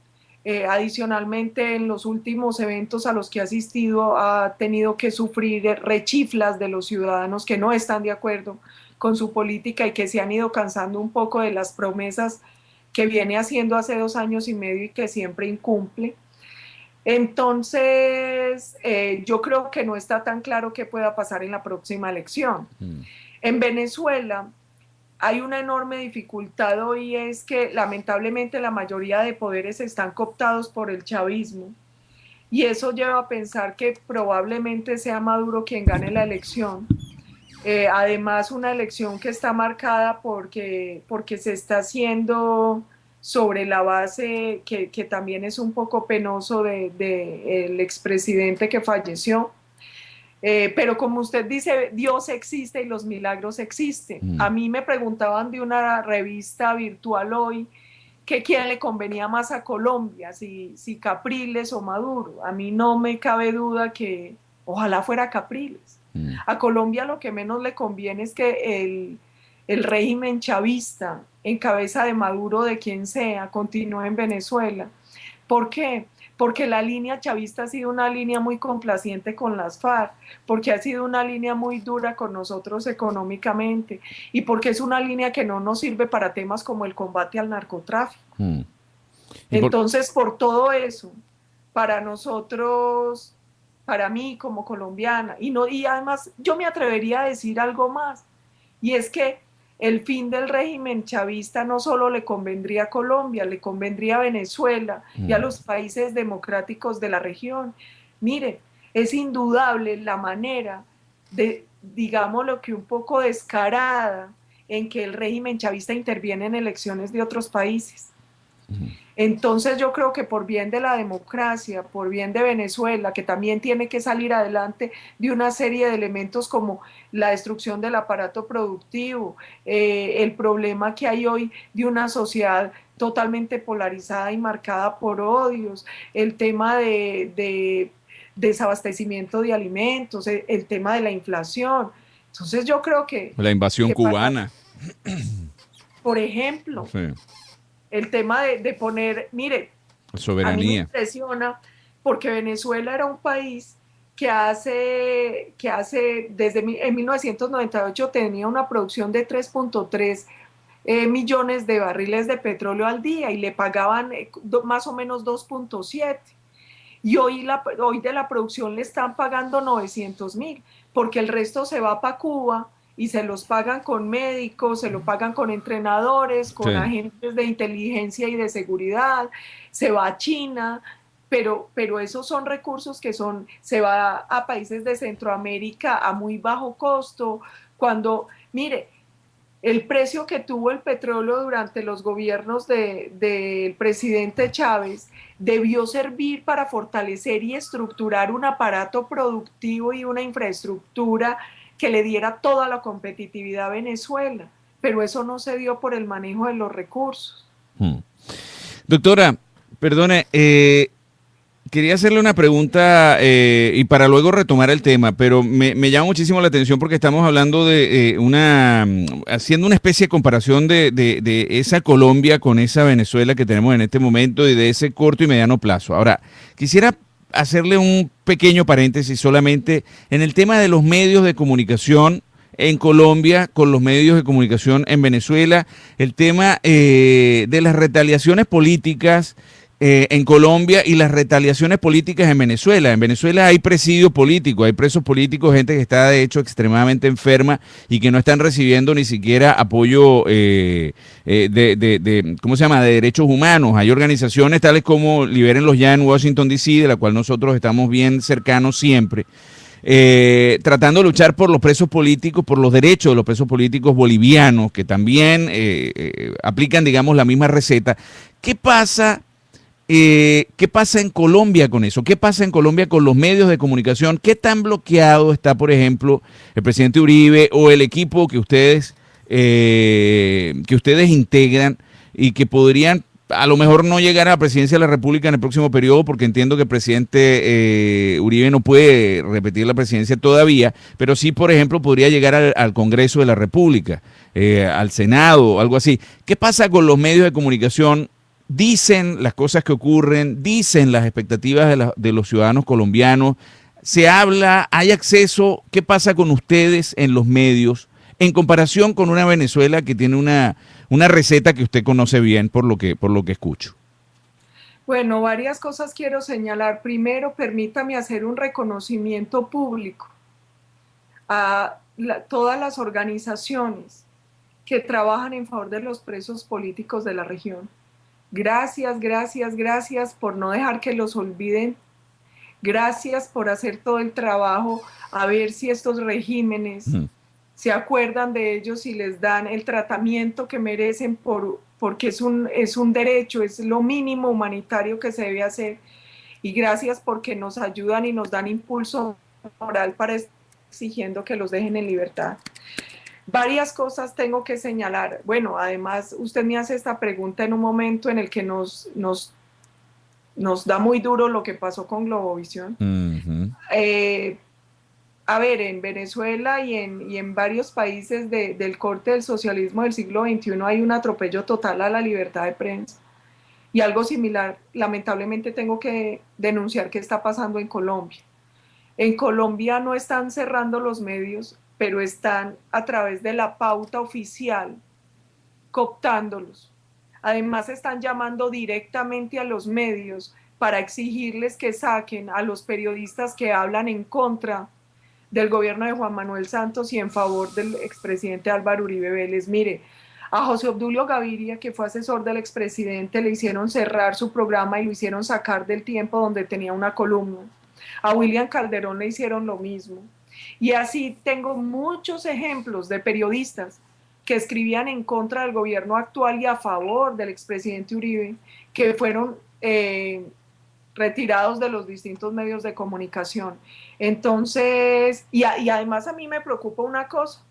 Adicionalmente, en los últimos eventos a los que ha asistido ha tenido que sufrir rechiflas de los ciudadanos que no están de acuerdo con su política y que se han ido cansando un poco de las promesas que viene haciendo hace 2 años y medio y que siempre incumple. Entonces, yo creo que no está tan claro qué pueda pasar en la próxima elección. En Venezuela hay una enorme dificultad hoy, es que lamentablemente la mayoría de poderes están cooptados por el chavismo, y eso lleva a pensar que probablemente sea Maduro quien gane la elección. Además, una elección que está marcada porque se está haciendo sobre la base que también es un poco penoso el expresidente que falleció. Pero como usted dice, Dios existe y los milagros existen. A mí me preguntaban de una revista virtual hoy que quién le convenía más a Colombia, si Capriles o Maduro. A mí no me cabe duda que ojalá fuera Capriles. A Colombia lo que menos le conviene es que el régimen chavista, en cabeza de Maduro, de quien sea, continúe en Venezuela. ¿Por qué? Porque la línea chavista ha sido una línea muy complaciente con las FARC, porque ha sido una línea muy dura con nosotros económicamente y porque es una línea que no nos sirve para temas como el combate al narcotráfico. Entonces, por todo eso, para nosotros, para mí como colombiana, y además yo me atrevería a decir algo más, y es que el fin del régimen chavista no solo le convendría a Colombia, le convendría a Venezuela y a los países democráticos de la región. Mire, es indudable la manera de, digámoslo que un poco descarada, en que el régimen chavista interviene en elecciones de otros países. Entonces yo creo que por bien de la democracia, por bien de Venezuela, que también tiene que salir adelante de una serie de elementos como la destrucción del aparato productivo, el problema que hay hoy de una sociedad totalmente polarizada y marcada por odios, el tema de desabastecimiento de alimentos, el tema de la inflación. Entonces yo creo que... La invasión cubana. Por ejemplo... Sí. El tema de poner, mire, soberanía. A mí me impresiona porque Venezuela era un país que en 1998 tenía una producción de 3.3 millones de barriles de petróleo al día y le pagaban más o menos 2.7. Y hoy de la producción le están pagando 900.000 porque el resto se va para Cuba y se los pagan con médicos, se lo pagan con entrenadores, con agentes de inteligencia y de seguridad, se va a China, pero esos son recursos que se va a países de Centroamérica a muy bajo costo, cuando, mire, el precio que tuvo el petróleo durante los gobiernos del presidente Chávez debió servir para fortalecer y estructurar un aparato productivo y una infraestructura que le diera toda la competitividad a Venezuela, pero eso no se dio por el manejo de los recursos. Doctora, perdone, quería hacerle una pregunta y para luego retomar el tema, pero me llama muchísimo la atención porque estamos hablando de haciendo una especie de comparación de esa Colombia con esa Venezuela que tenemos en este momento y de ese corto y mediano plazo. Ahora, quisiera hacerle un pequeño paréntesis solamente en el tema de los medios de comunicación en Colombia con los medios de comunicación en Venezuela, el tema de las retaliaciones políticas en Colombia y las retaliaciones políticas en Venezuela. En Venezuela hay presidio político, hay presos políticos, gente que está de hecho extremadamente enferma y que no están recibiendo ni siquiera apoyo ¿cómo se llama?, de derechos humanos. Hay organizaciones tales como Libérenlos Ya en Washington, D.C., de la cual nosotros estamos bien cercanos siempre, tratando de luchar por los presos políticos, por los derechos de los presos políticos bolivianos, que también aplican, digamos, la misma receta. ¿Qué pasa en Colombia con eso? ¿Qué pasa en Colombia con los medios de comunicación? ¿Qué tan bloqueado está, por ejemplo, el presidente Uribe o el equipo que ustedes integran y que podrían a lo mejor no llegar a la presidencia de la República en el próximo periodo, porque entiendo que el presidente Uribe no puede repetir la presidencia todavía, pero sí, por ejemplo, podría llegar al Congreso de la República, al Senado, algo así? ¿Qué pasa con los medios de comunicación? Dicen las cosas que ocurren, dicen las expectativas de los ciudadanos colombianos, se habla, hay acceso. ¿Qué pasa con ustedes en los medios en comparación con una Venezuela que tiene una receta que usted conoce bien por lo que escucho? Bueno, varias cosas quiero señalar. Primero, permítame hacer un reconocimiento público a todas las organizaciones que trabajan en favor de los presos políticos de la región. Gracias, gracias, gracias por no dejar que los olviden. Gracias por hacer todo el trabajo a ver si estos regímenes se acuerdan de ellos y les dan el tratamiento que merecen por porque es un derecho, es lo mínimo humanitario que se debe hacer. Y gracias porque nos ayudan y nos dan impulso moral para estar exigiendo que los dejen en libertad. Varias cosas tengo que señalar. Bueno, además usted me hace esta pregunta en un momento en el que nos da muy duro lo que pasó con Globovisión. A ver, en Venezuela y en varios países del corte del socialismo del siglo XXI hay un atropello total a la libertad de prensa. Y algo similar, lamentablemente tengo que denunciar que está pasando en Colombia. En Colombia no están cerrando los medios, pero están a través de la pauta oficial cooptándolos. Además están llamando directamente a los medios para exigirles que saquen a los periodistas que hablan en contra del gobierno de Juan Manuel Santos y en favor del expresidente Álvaro Uribe Vélez. Mire, a José Obdulio Gaviria, que fue asesor del expresidente, le hicieron cerrar su programa y lo hicieron sacar del Tiempo donde tenía una columna. A William Calderón le hicieron lo mismo. Y así tengo muchos ejemplos de periodistas que escribían en contra del gobierno actual y a favor del expresidente Uribe, que fueron retirados de los distintos medios de comunicación. Entonces, y además a mí me preocupa una cosa.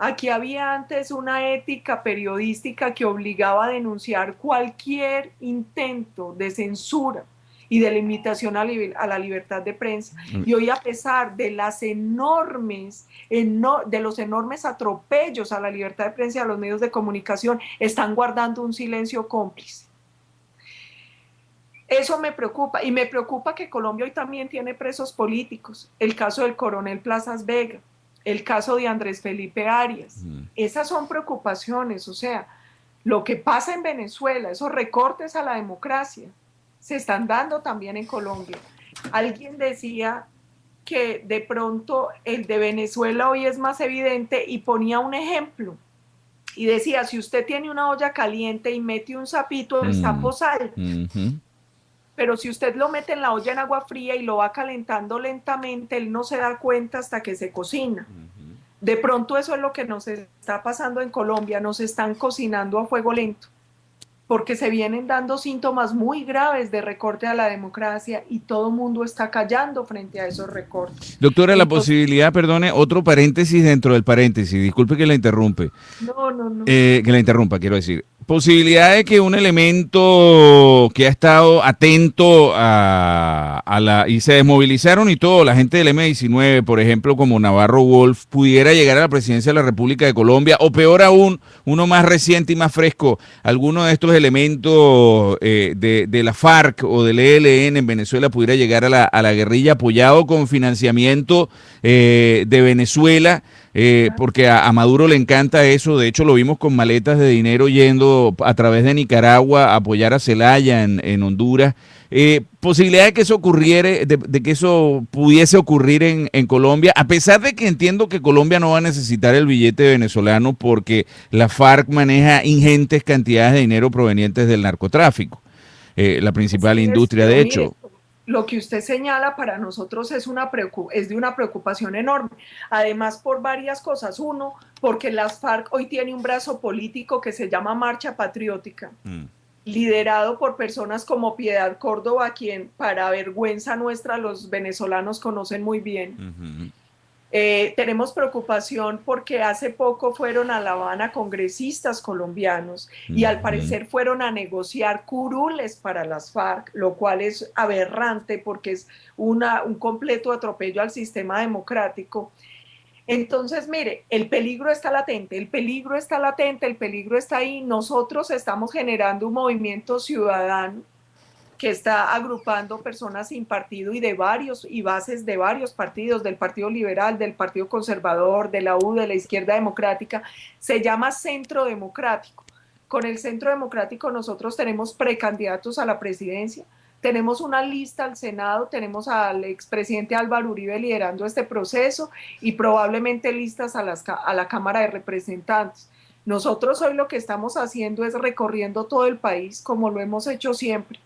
Aquí había antes una ética periodística que obligaba a denunciar cualquier intento de censura y de limitación a la libertad de prensa. Y hoy, a pesar de los enormes atropellos a la libertad de prensa y a los medios de comunicación, están guardando un silencio cómplice. Eso me preocupa, y me preocupa que Colombia hoy también tiene presos políticos. El caso del coronel Plazas Vega, el caso de Andrés Felipe Arias. Esas son preocupaciones, o sea, lo que pasa en Venezuela, esos recortes a la democracia, se están dando también en Colombia. Alguien decía que de pronto el de Venezuela hoy es más evidente y ponía un ejemplo. Y decía, si usted tiene una olla caliente y mete un sapito, el sapo salta. Pero si usted lo mete en la olla en agua fría y lo va calentando lentamente, él no se da cuenta hasta que se cocina. De pronto eso es lo que nos está pasando en Colombia, nos están cocinando a fuego lento, porque se vienen dando síntomas muy graves de recorte a la democracia y todo el mundo está callando frente a esos recortes. Doctora, la posibilidad, perdone, otro paréntesis dentro del paréntesis, disculpe que la interrumpe. No. Que la interrumpa, quiero decir. Posibilidad de que un elemento que ha estado atento y se desmovilizaron y todo, la gente del M-19, por ejemplo, como Navarro Wolf, pudiera llegar a la presidencia de la República de Colombia, o peor aún, uno más reciente y más fresco, alguno de estos elementos de la FARC o del ELN en Venezuela pudiera llegar a la guerrilla apoyado con financiamiento de Venezuela. Porque a Maduro le encanta eso, de hecho lo vimos con maletas de dinero yendo a través de Nicaragua a apoyar a Zelaya en Honduras. Posibilidad de que eso ocurriera, de que eso pudiese ocurrir en Colombia, a pesar de que entiendo que Colombia no va a necesitar el billete venezolano porque la FARC maneja ingentes cantidades de dinero provenientes del narcotráfico, la principal industria de hecho. Lo que usted señala para nosotros es de una preocupación enorme, además por varias cosas. Uno, porque las FARC hoy tiene un brazo político que se llama Marcha Patriótica, liderado por personas como Piedad Córdoba, a quien para vergüenza nuestra los venezolanos conocen muy bien. Tenemos preocupación porque hace poco fueron a La Habana congresistas colombianos y al parecer fueron a negociar curules para las FARC, lo cual es aberrante porque es un completo atropello al sistema democrático. Entonces, mire, el peligro está latente, el peligro está ahí. Nosotros estamos generando un movimiento ciudadano que está agrupando personas sin partido y bases de varios partidos, del Partido Liberal, del Partido Conservador, de la U, de la Izquierda Democrática. Se llama Centro Democrático. Con el Centro Democrático nosotros tenemos precandidatos a la presidencia, tenemos una lista al Senado, tenemos al expresidente Álvaro Uribe liderando este proceso y probablemente listas a la Cámara de Representantes. Nosotros hoy lo que estamos haciendo es recorriendo todo el país, como lo hemos hecho siempre,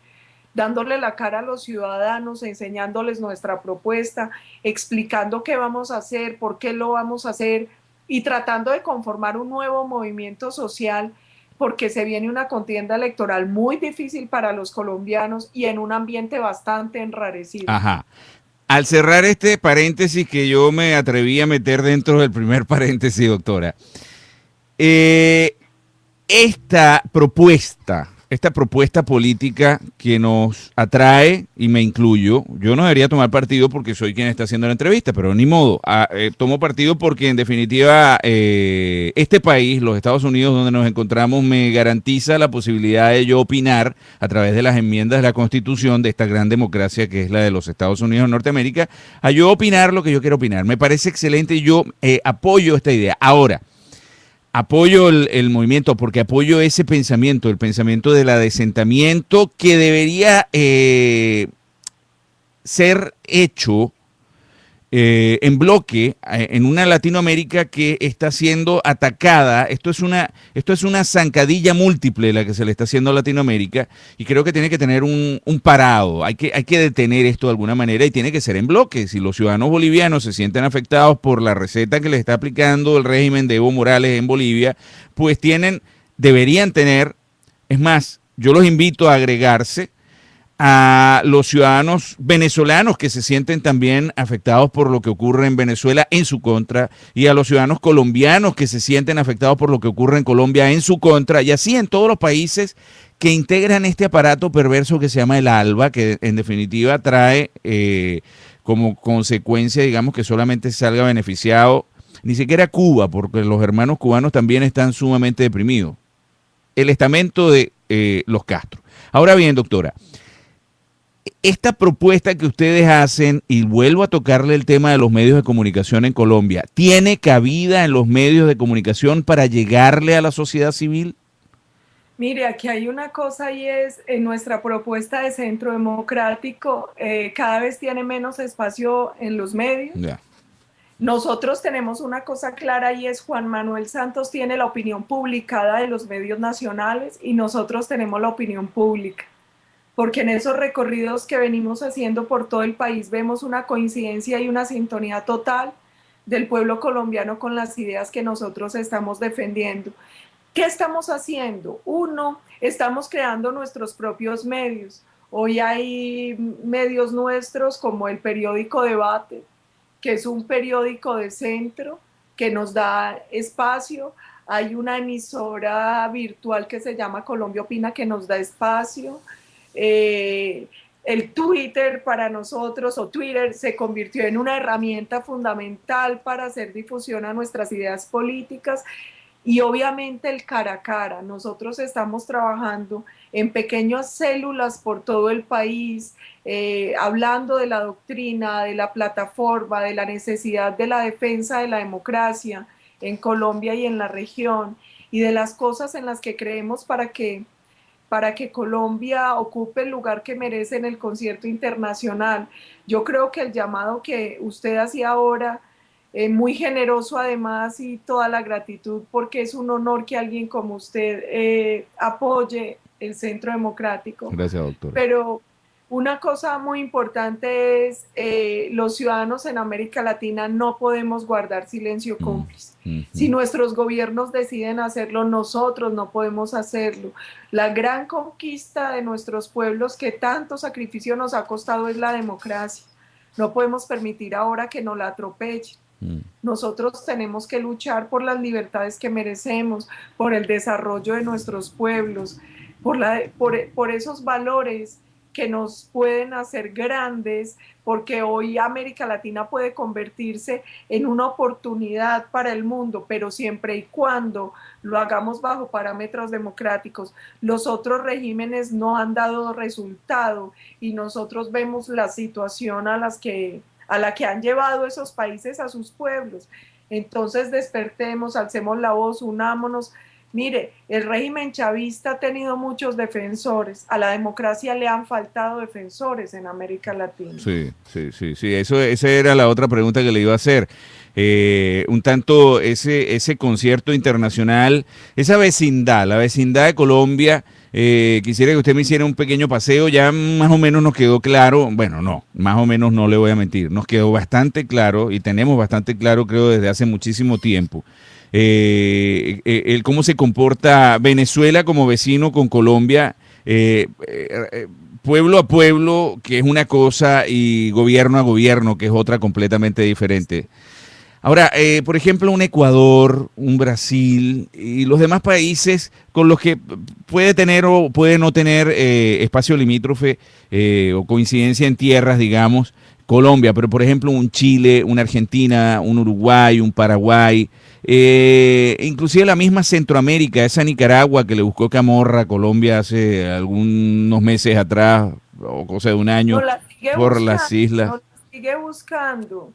dándole la cara a los ciudadanos, enseñándoles nuestra propuesta, explicando qué vamos a hacer, por qué lo vamos a hacer y tratando de conformar un nuevo movimiento social porque se viene una contienda electoral muy difícil para los colombianos y en un ambiente bastante enrarecido. Ajá. Al cerrar este paréntesis que yo me atreví a meter dentro del primer paréntesis, doctora, esta propuesta política que nos atrae, y me incluyo, yo no debería tomar partido porque soy quien está haciendo la entrevista, pero ni modo, tomo partido porque en definitiva este país, los Estados Unidos donde nos encontramos, me garantiza la posibilidad de yo opinar a través de las enmiendas de la Constitución de esta gran democracia que es la de los Estados Unidos de Norteamérica, a yo opinar lo que yo quiero opinar. Me parece excelente y yo apoyo esta idea. Ahora, apoyo el movimiento porque apoyo ese pensamiento, el pensamiento del adesentamiento que debería ser hecho en bloque en una Latinoamérica que está siendo atacada. Esto es una zancadilla múltiple la que se le está haciendo a Latinoamérica y creo que tiene que tener un parado. Hay que detener esto de alguna manera y tiene que ser en bloque. Si los ciudadanos bolivianos se sienten afectados por la receta que les está aplicando el régimen de Evo Morales en Bolivia, pues deberían tener, es más, yo los invito a agregarse a los ciudadanos venezolanos que se sienten también afectados por lo que ocurre en Venezuela en su contra y a los ciudadanos colombianos que se sienten afectados por lo que ocurre en Colombia en su contra y así en todos los países que integran este aparato perverso que se llama el ALBA, que en definitiva trae como consecuencia, digamos, que solamente salga beneficiado ni siquiera Cuba, porque los hermanos cubanos también están sumamente deprimidos. El estamento de los Castro. Ahora bien, doctora, esta propuesta que ustedes hacen, y vuelvo a tocarle el tema de los medios de comunicación en Colombia, ¿tiene cabida en los medios de comunicación para llegarle a la sociedad civil? Mire, aquí hay una cosa y es, en nuestra propuesta de Centro Democrático, cada vez tiene menos espacio en los medios. Yeah. Nosotros tenemos una cosa clara y es Juan Manuel Santos tiene la opinión publicada de los medios nacionales y nosotros tenemos la opinión pública. Porque en esos recorridos que venimos haciendo por todo el país vemos una coincidencia y una sintonía total del pueblo colombiano con las ideas que nosotros estamos defendiendo. ¿Qué estamos haciendo? Uno, estamos creando nuestros propios medios. Hoy hay medios nuestros como el periódico Debate, que es un periódico de centro que nos da espacio. Hay una emisora virtual que se llama Colombia Opina que nos da espacio. El Twitter para nosotros, o Twitter, se convirtió en una herramienta fundamental para hacer difusión a nuestras ideas políticas y obviamente el cara a cara. Nosotros estamos trabajando en pequeñas células por todo el país, hablando de la doctrina, de la plataforma, de la necesidad de la defensa de la democracia en Colombia y en la región y de las cosas en las que creemos para que Colombia ocupe el lugar que merece en el concierto internacional. Yo creo que el llamado que usted hacía ahora, muy generoso además, y toda la gratitud, porque es un honor que alguien como usted apoye el Centro Democrático. Gracias, doctora. Pero una cosa muy importante es, los ciudadanos en América Latina no podemos guardar silencio cómplice. Si nuestros gobiernos deciden hacerlo, nosotros no podemos hacerlo. La gran conquista de nuestros pueblos que tanto sacrificio nos ha costado es la democracia. No podemos permitir ahora que nos la atropellen. Nosotros tenemos que luchar por las libertades que merecemos, por el desarrollo de nuestros pueblos, por esos valores que nos pueden hacer grandes, porque hoy América Latina puede convertirse en una oportunidad para el mundo, pero siempre y cuando lo hagamos bajo parámetros democráticos. Los otros regímenes no han dado resultado y nosotros vemos la situación a la que han llevado esos países a sus pueblos. Entonces despertemos, alcemos la voz, unámonos. Mire, el régimen chavista ha tenido muchos defensores. A la democracia le han faltado defensores en América Latina. Sí. Esa era la otra pregunta que le iba a hacer. Un tanto ese concierto internacional, esa vecindad, la vecindad de Colombia, quisiera que usted me hiciera un pequeño paseo. Ya más o menos nos quedó claro, bueno, no, más o menos no le voy a mentir, nos quedó bastante claro y tenemos bastante claro, creo, desde hace muchísimo tiempo. el cómo se comporta Venezuela como vecino con Colombia, pueblo a pueblo, que es una cosa, y gobierno a gobierno, que es otra completamente diferente. Ahora, por ejemplo, un Ecuador, un Brasil y los demás países con los que puede tener o puede no tener espacio limítrofe o coincidencia en tierras, digamos, Colombia, pero por ejemplo un Chile, una Argentina, un Uruguay, un Paraguay, inclusive la misma Centroamérica, esa Nicaragua que le buscó Camorra a Colombia hace algunos meses atrás, o cosa de un año, por las islas. No la sigue buscando.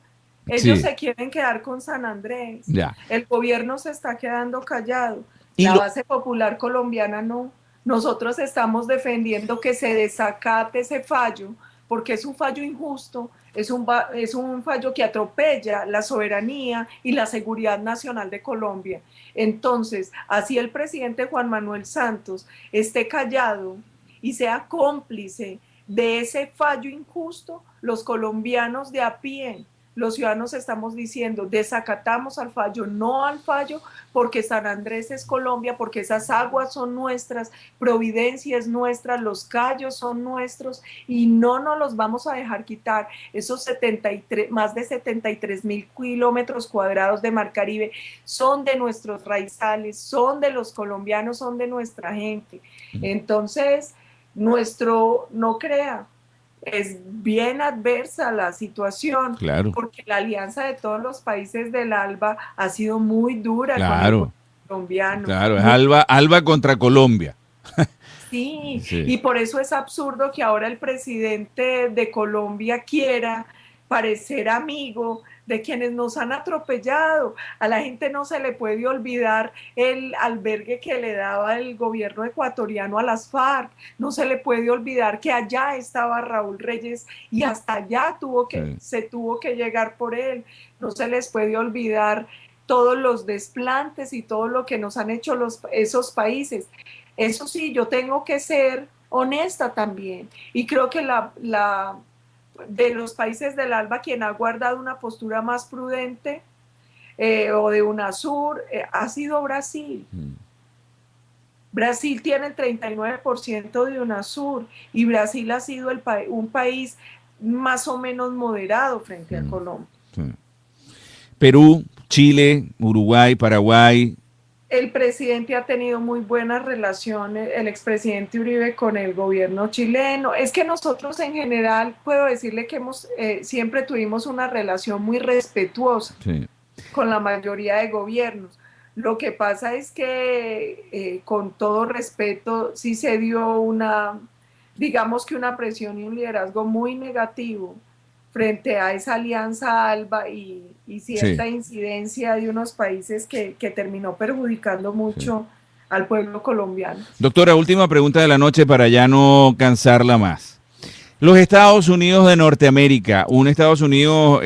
Ellos Sí. se quieren quedar con San Andrés. Ya. El gobierno se está quedando callado. Y La lo- base popular colombiana no. Nosotros estamos defendiendo que se desacate ese fallo, porque es un fallo injusto, es un fallo que atropella la soberanía y la seguridad nacional de Colombia. Entonces, así el presidente Juan Manuel Santos esté callado y sea cómplice de ese fallo injusto, los colombianos de a pie, los ciudadanos estamos diciendo, desacatamos al fallo, no al fallo, porque San Andrés es Colombia, porque esas aguas son nuestras, Providencia es nuestra, los Cayos son nuestros y no nos los vamos a dejar quitar. Esos 73, más de 73,000 kilómetros cuadrados de Mar Caribe son de nuestros raizales, son de los colombianos, son de nuestra gente. Entonces, no crea, es bien adversa la situación, Claro, porque la alianza de todos los países del ALBA ha sido muy dura con el claro, colombiano. claro, es Alba contra Colombia. Sí, Sí. y por eso es absurdo que ahora el presidente de Colombia quiera parecer amigo de quienes nos han atropellado. A la gente no se le puede olvidar el albergue que le daba el gobierno ecuatoriano a las FARC, no se le puede olvidar que allá estaba Raúl Reyes y hasta allá se tuvo que llegar por él, no se les puede olvidar todos los desplantes y todo lo que nos han hecho esos países. Eso sí, yo tengo que ser honesta también y creo que de los países del ALBA quien ha guardado una postura más prudente o de UNASUR ha sido Brasil. Brasil tiene el 39% de UNASUR y Brasil ha sido un país más o menos moderado frente a Colombia. Sí. Perú, Chile, Uruguay, Paraguay. El presidente ha tenido muy buenas relaciones, el expresidente Uribe, con el gobierno chileno. Es que nosotros en general, puedo decirle que siempre tuvimos una relación muy respetuosa con la mayoría de gobiernos. Lo que pasa es que, con todo respeto, sí se dio digamos que una presión y un liderazgo muy negativo frente a esa alianza ALBA y cierta incidencia de unos países que terminó perjudicando mucho al pueblo colombiano. Doctora, última pregunta de la noche para ya no cansarla más. Los Estados Unidos de Norteamérica, un Estados Unidos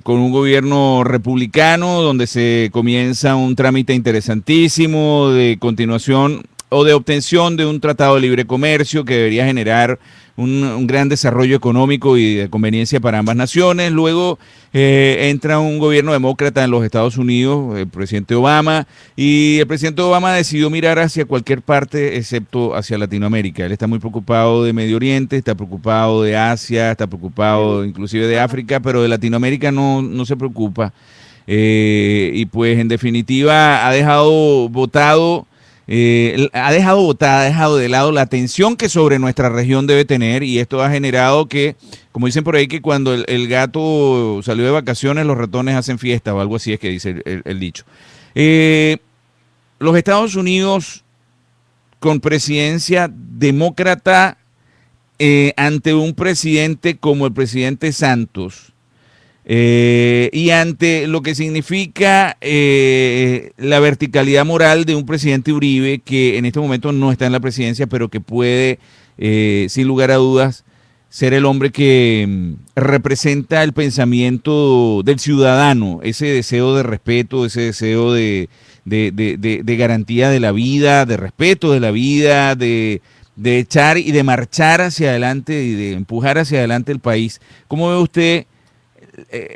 con un gobierno republicano donde se comienza un trámite interesantísimo de continuación o de obtención de un tratado de libre comercio que debería generar un gran desarrollo económico y de conveniencia para ambas naciones. Luego entra un gobierno demócrata en los Estados Unidos, el presidente Obama, y el presidente Obama decidió mirar hacia cualquier parte excepto hacia Latinoamérica. Él está muy preocupado de Medio Oriente, está preocupado de Asia, está preocupado inclusive de África, pero de Latinoamérica no se preocupa. Y pues en definitiva ha dejado de lado la atención que sobre nuestra región debe tener, y esto ha generado que, como dicen por ahí, que cuando el gato salió de vacaciones los ratones hacen fiesta o algo así es que dice el dicho. Los Estados Unidos con presidencia demócrata ante un presidente como el presidente Santos, y ante lo que significa la verticalidad moral de un presidente Uribe, que en este momento no está en la presidencia, pero que puede, sin lugar a dudas, ser el hombre que representa el pensamiento del ciudadano, ese deseo de respeto, ese deseo de garantía de la vida, de respeto de la vida, de echar y de marchar hacia adelante y de empujar hacia adelante el país. ¿Cómo ve usted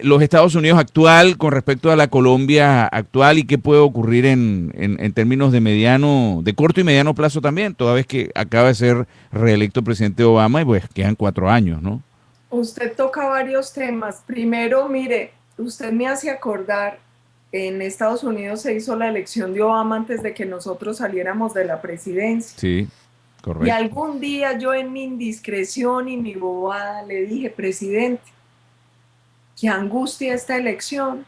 los Estados Unidos actual con respecto a la Colombia actual y qué puede ocurrir en términos de corto y mediano plazo también, toda vez que acaba de ser reelecto el presidente Obama y pues quedan 4 años, ¿no? Usted toca varios temas. Primero, mire, usted me hace acordar, en Estados Unidos se hizo la elección de Obama antes de que nosotros saliéramos de la presidencia. Sí, Y correcto. algún día yo en mi indiscreción y mi bobada le dije, presidente, qué angustia esta elección.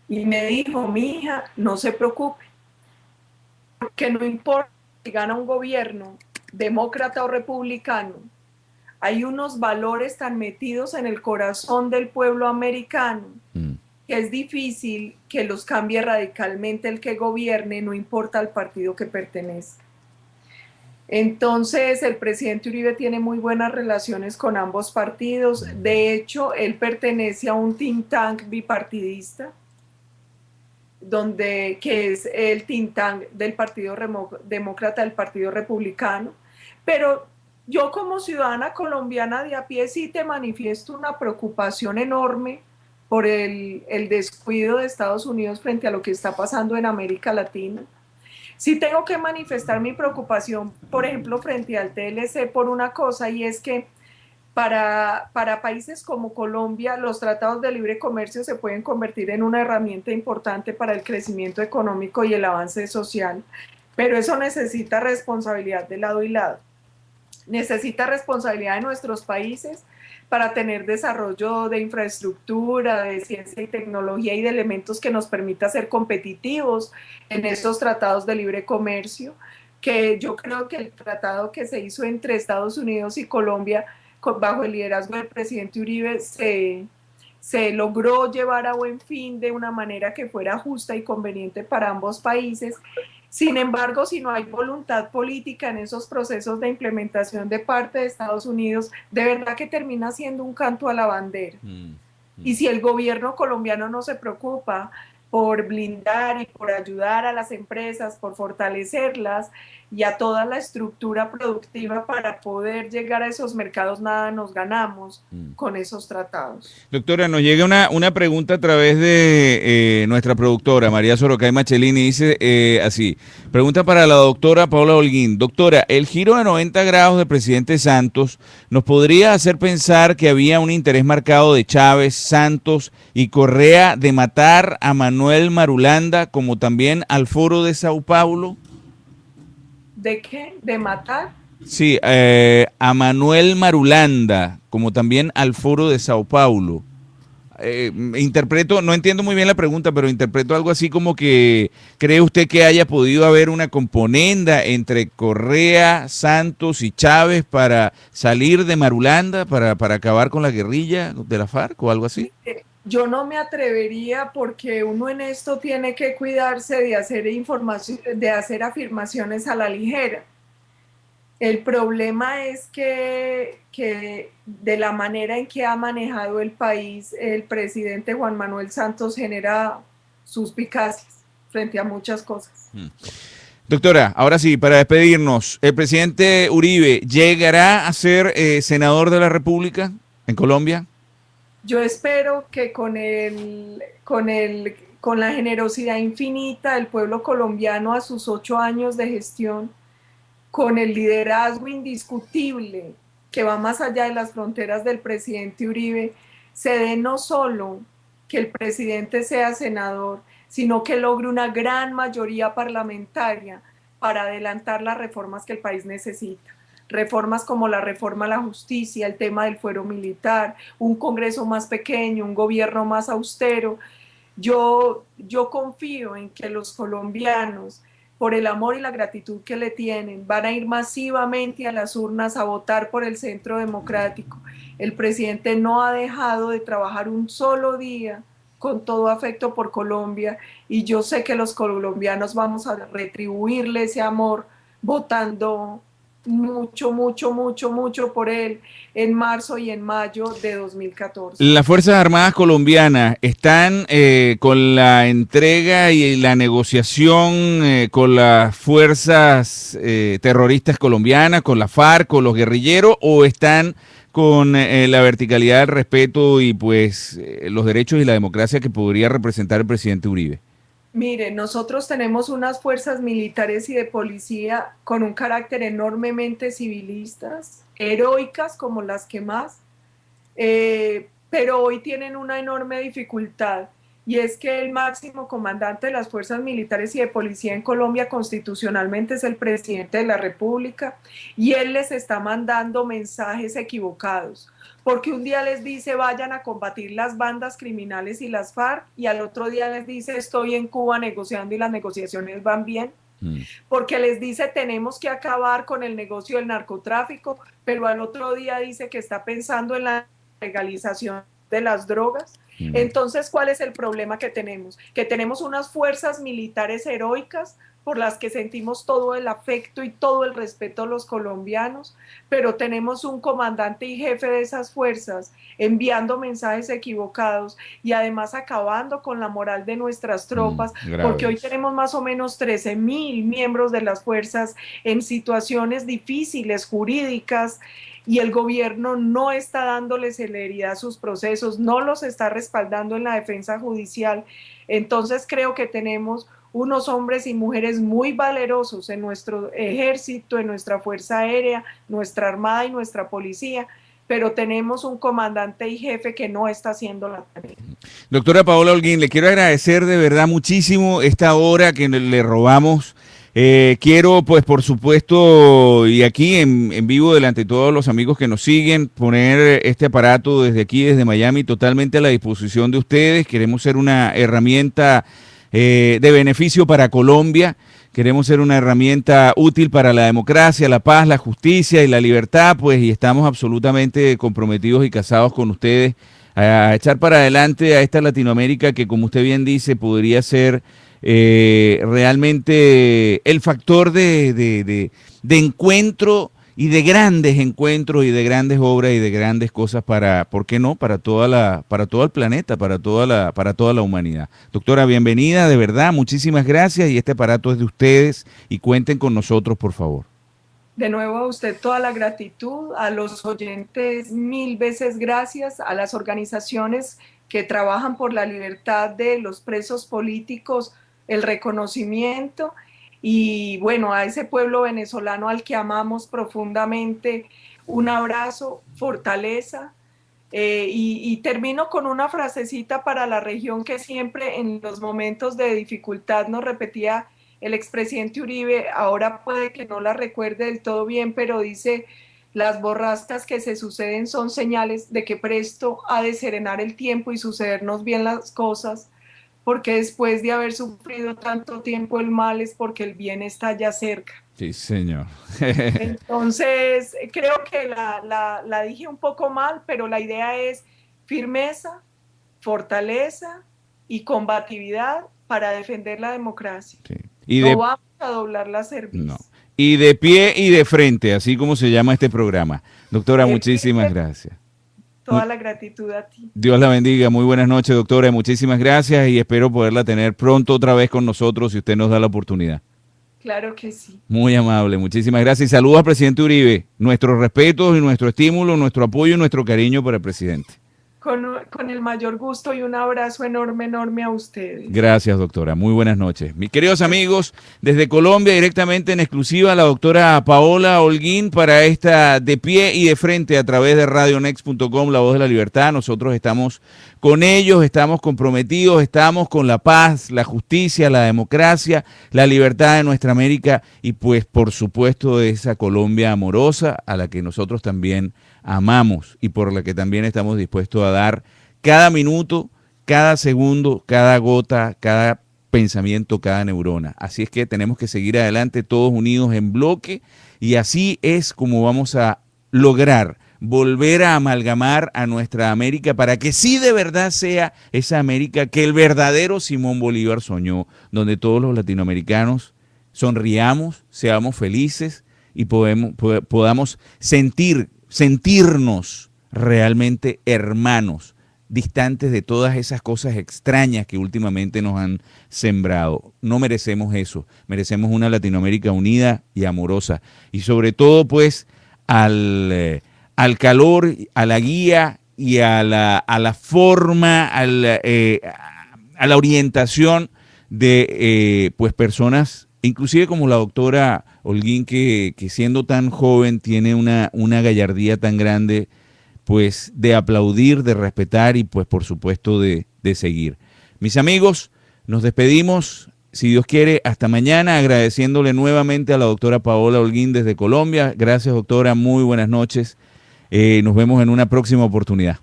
Y me dijo, mi hija, no se preocupe, porque no importa si gana un gobierno, demócrata o republicano, hay unos valores tan metidos en el corazón del pueblo americano que es difícil que los cambie radicalmente el que gobierne, no importa al partido que pertenece. Entonces, el presidente Uribe tiene muy buenas relaciones con ambos partidos. De hecho, él pertenece a un think tank bipartidista, que es el think tank del Partido Demócrata, del Partido Republicano. Pero yo como ciudadana colombiana de a pie sí te manifiesto una preocupación enorme por el descuido de Estados Unidos frente a lo que está pasando en América Latina. Sí tengo que manifestar mi preocupación, por ejemplo, frente al TLC por una cosa, y es que para países como Colombia, los tratados de libre comercio se pueden convertir en una herramienta importante para el crecimiento económico y el avance social, pero eso necesita responsabilidad de lado y lado. Necesita responsabilidad de nuestros países para tener desarrollo de infraestructura, de ciencia y tecnología y de elementos que nos permita ser competitivos en estos tratados de libre comercio, que yo creo que el tratado que se hizo entre Estados Unidos y Colombia bajo el liderazgo del presidente Uribe se logró llevar a buen fin de una manera que fuera justa y conveniente para ambos países. Sin embargo, si no hay voluntad política en esos procesos de implementación de parte de Estados Unidos, de verdad que termina siendo un canto a la bandera. Y si el gobierno colombiano no se preocupa por blindar y por ayudar a las empresas, por fortalecerlas y a toda la estructura productiva para poder llegar a esos mercados, nada nos ganamos con esos tratados. Doctora, nos llega una pregunta a través de nuestra productora, María Sorocay Machelini, dice así, pregunta para la doctora Paula Holguín. Doctora, el giro de 90 grados del presidente Santos nos podría hacer pensar que había un interés marcado de Chávez, Santos y Correa de matar a Manuel Marulanda, como también al Foro de Sao Paulo. ¿De qué? ¿De matar? Sí, a Manuel Marulanda, como también al Foro de Sao Paulo. Interpreto, no entiendo muy bien la pregunta, pero interpreto algo así como que ¿cree usted que haya podido haber una componenda entre Correa, Santos y Chávez para salir de Marulanda, para acabar con la guerrilla de la FARC o algo así? Yo no me atrevería porque uno en esto tiene que cuidarse de hacer afirmaciones a la ligera. El problema es que de la manera en que ha manejado el país, el presidente Juan Manuel Santos genera suspicacias frente a muchas cosas. Doctora, ahora sí, para despedirnos, ¿el presidente Uribe llegará a ser senador de la República en Colombia? Yo espero que con la generosidad infinita del pueblo colombiano a sus 8 años de gestión, con el liderazgo indiscutible que va más allá de las fronteras del presidente Uribe, se dé no solo que el presidente sea senador, sino que logre una gran mayoría parlamentaria para adelantar las reformas que el país necesita. Reformas como la reforma a la justicia, el tema del fuero militar, un Congreso más pequeño, un gobierno más austero. Yo confío en que los colombianos, por el amor y la gratitud que le tienen, van a ir masivamente a las urnas a votar por el centro democrático. El presidente no ha dejado de trabajar un solo día con todo afecto por Colombia y yo sé que los colombianos vamos a retribuirle ese amor votando mucho, mucho, mucho, mucho por él en marzo y en mayo de 2014. Las Fuerzas Armadas colombianas están con la entrega y la negociación con las fuerzas terroristas colombianas, con la FARC, con los guerrilleros, o están con la verticalidad del respeto y pues los derechos y la democracia que podría representar el presidente Uribe. Mire, nosotros tenemos unas fuerzas militares y de policía con un carácter enormemente civilistas, heroicas como las que más, pero hoy tienen una enorme dificultad, y es que el máximo comandante de las fuerzas militares y de policía en Colombia constitucionalmente es el presidente de la República, y él les está mandando mensajes equivocados, porque un día les dice vayan a combatir las bandas criminales y las FARC, y al otro día les dice estoy en Cuba negociando y las negociaciones van bien, porque les dice tenemos que acabar con el negocio del narcotráfico, pero al otro día dice que está pensando en la legalización de las drogas. Entonces, ¿cuál es el problema que tenemos? Que tenemos unas fuerzas militares heroicas por las que sentimos todo el afecto y todo el respeto a los colombianos, pero tenemos un comandante y jefe de esas fuerzas enviando mensajes equivocados y además acabando con la moral de nuestras tropas, porque hoy tenemos más o menos 13.000 miembros de las fuerzas en situaciones difíciles, jurídicas, y el gobierno no está dándole celeridad a sus procesos, no los está respaldando en la defensa judicial. Entonces creo que tenemos unos hombres y mujeres muy valerosos en nuestro ejército, en nuestra fuerza aérea, nuestra armada y nuestra policía, pero tenemos un comandante y jefe que no está haciendo la tarea. Doctora Paola Holguín, le quiero agradecer de verdad muchísimo esta hora que le robamos. Quiero, pues, por supuesto, y aquí en vivo delante de todos los amigos que nos siguen, poner este aparato desde aquí, desde Miami, totalmente a la disposición de ustedes. Queremos ser una herramienta de beneficio para Colombia. Queremos ser una herramienta útil para la democracia, la paz, la justicia y la libertad, pues, y estamos absolutamente comprometidos y casados con ustedes a echar para adelante a esta Latinoamérica que, como usted bien dice, podría ser realmente el factor de encuentro y de grandes encuentros y de grandes obras y de grandes cosas para, ¿por qué no? Para todo el planeta, para toda la humanidad. Doctora, bienvenida, de verdad, muchísimas gracias, y este aparato es de ustedes y cuenten con nosotros, por favor. De nuevo a usted toda la gratitud, a los oyentes 1000 veces gracias, a las organizaciones que trabajan por la libertad de los presos políticos, el reconocimiento, y bueno, a ese pueblo venezolano al que amamos profundamente, un abrazo, fortaleza, y termino con una frasecita para la región que siempre en los momentos de dificultad nos repetía el expresidente Uribe. Ahora puede que no la recuerde del todo bien, pero dice: las borrascas que se suceden son señales de que presto ha de serenar el tiempo y sucedernos bien las cosas, porque después de haber sufrido tanto tiempo el mal es porque el bien está ya cerca. Sí, señor. Entonces, creo que la dije un poco mal, pero la idea es firmeza, fortaleza y combatividad para defender la democracia. Sí. No vamos a doblar la cerviz. No. Y de pie y de frente, así como se llama este programa. Doctora, muchísimas gracias. Toda la gratitud a ti. Dios la bendiga. Muy buenas noches, doctora. Muchísimas gracias y espero poderla tener pronto otra vez con nosotros si usted nos da la oportunidad. Claro que sí. Muy amable. Muchísimas gracias. Y saludos al presidente Uribe. Nuestros respetos y nuestro estímulo, nuestro apoyo y nuestro cariño para el presidente. Con el mayor gusto y un abrazo enorme, enorme a ustedes. Gracias, doctora. Muy buenas noches. Mis queridos amigos, desde Colombia, directamente en exclusiva, la doctora Paola Holguín para esta De Pie y de Frente a través de radionext.com, La Voz de la Libertad. Nosotros estamos con ellos, estamos comprometidos, estamos con la paz, la justicia, la democracia, la libertad de nuestra América y pues por supuesto de esa Colombia amorosa a la que nosotros también amamos y por la que también estamos dispuestos a dar cada minuto, cada segundo, cada gota, cada pensamiento, cada neurona. Así es que tenemos que seguir adelante todos unidos en bloque y así es como vamos a lograr volver a amalgamar a nuestra América para que sí de verdad sea esa América que el verdadero Simón Bolívar soñó, donde todos los latinoamericanos sonriamos, seamos felices y podamos sentirnos realmente hermanos, distantes de todas esas cosas extrañas que últimamente nos han sembrado. No merecemos eso, merecemos una Latinoamérica unida y amorosa, y sobre todo pues al calor, a la guía y a la forma, a la orientación de pues personas, inclusive como la doctora Holguín, que siendo tan joven tiene una gallardía tan grande, pues de aplaudir, de respetar y pues por supuesto de seguir. Mis amigos, nos despedimos, si Dios quiere, hasta mañana, agradeciéndole nuevamente a la doctora Paola Holguín desde Colombia. Gracias, doctora, muy buenas noches. Nos vemos en una próxima oportunidad.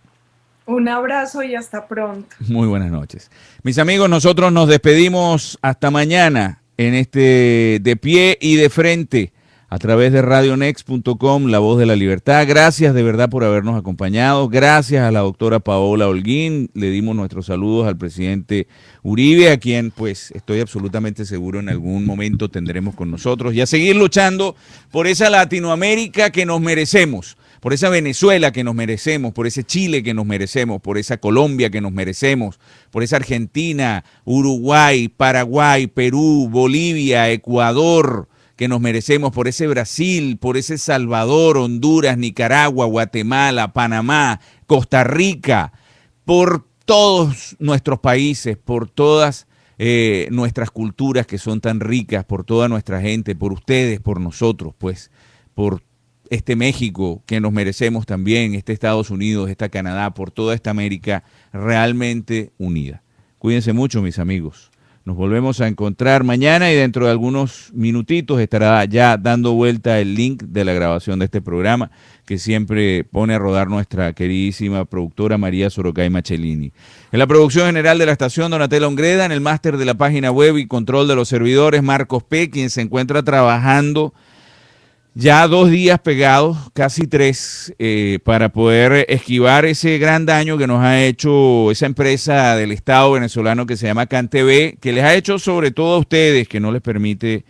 Un abrazo y hasta pronto. Muy buenas noches. Mis amigos, nosotros nos despedimos hasta mañana en este De Pie y de Frente a través de radionext.com, La Voz de la Libertad. Gracias de verdad por habernos acompañado. Gracias a la doctora Paola Holguín. Le dimos nuestros saludos al presidente Uribe, a quien pues estoy absolutamente seguro en algún momento tendremos con nosotros, y a seguir luchando por esa Latinoamérica que nos merecemos, por esa Venezuela que nos merecemos, por ese Chile que nos merecemos, por esa Colombia que nos merecemos, por esa Argentina, Uruguay, Paraguay, Perú, Bolivia, Ecuador que nos merecemos, por ese Brasil, por ese Salvador, Honduras, Nicaragua, Guatemala, Panamá, Costa Rica, por todos nuestros países, por todas nuestras culturas que son tan ricas, por toda nuestra gente, por ustedes, por nosotros, pues, por este México que nos merecemos también, este Estados Unidos, esta Canadá, por toda esta América realmente unida. Cuídense mucho, mis amigos. Nos volvemos a encontrar mañana y dentro de algunos minutitos estará ya dando vuelta el link de la grabación de este programa que siempre pone a rodar nuestra queridísima productora María Sorocay Macellini. En la producción general de la estación, Donatella Ongreda, en el máster de la página web y control de los servidores, Marcos P., quien se encuentra trabajando ya 2 días pegados, casi 3, para poder esquivar ese gran daño que nos ha hecho esa empresa del Estado venezolano que se llama CanTV, que les ha hecho sobre todo a ustedes, que no les permite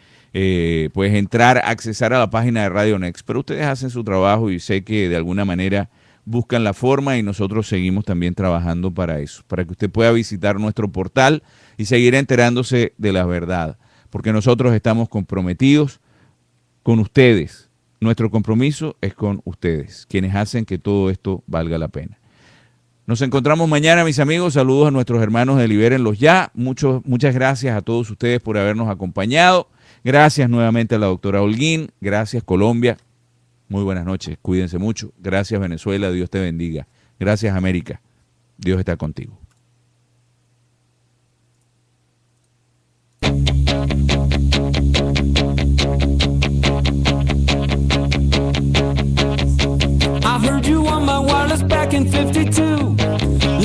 pues entrar, accesar a la página de Radio Next. Pero ustedes hacen su trabajo y sé que de alguna manera buscan la forma y nosotros seguimos también trabajando para eso, para que usted pueda visitar nuestro portal y seguir enterándose de la verdad, porque nosotros estamos comprometidos con ustedes. Nuestro compromiso es con ustedes, quienes hacen que todo esto valga la pena. Nos encontramos mañana, mis amigos. Saludos a nuestros hermanos de Libérenlos Ya. Muchas gracias a todos ustedes por habernos acompañado. Gracias nuevamente a la doctora Holguín. Gracias, Colombia. Muy buenas noches. Cuídense mucho. Gracias, Venezuela. Dios te bendiga. Gracias, América. Dios está contigo.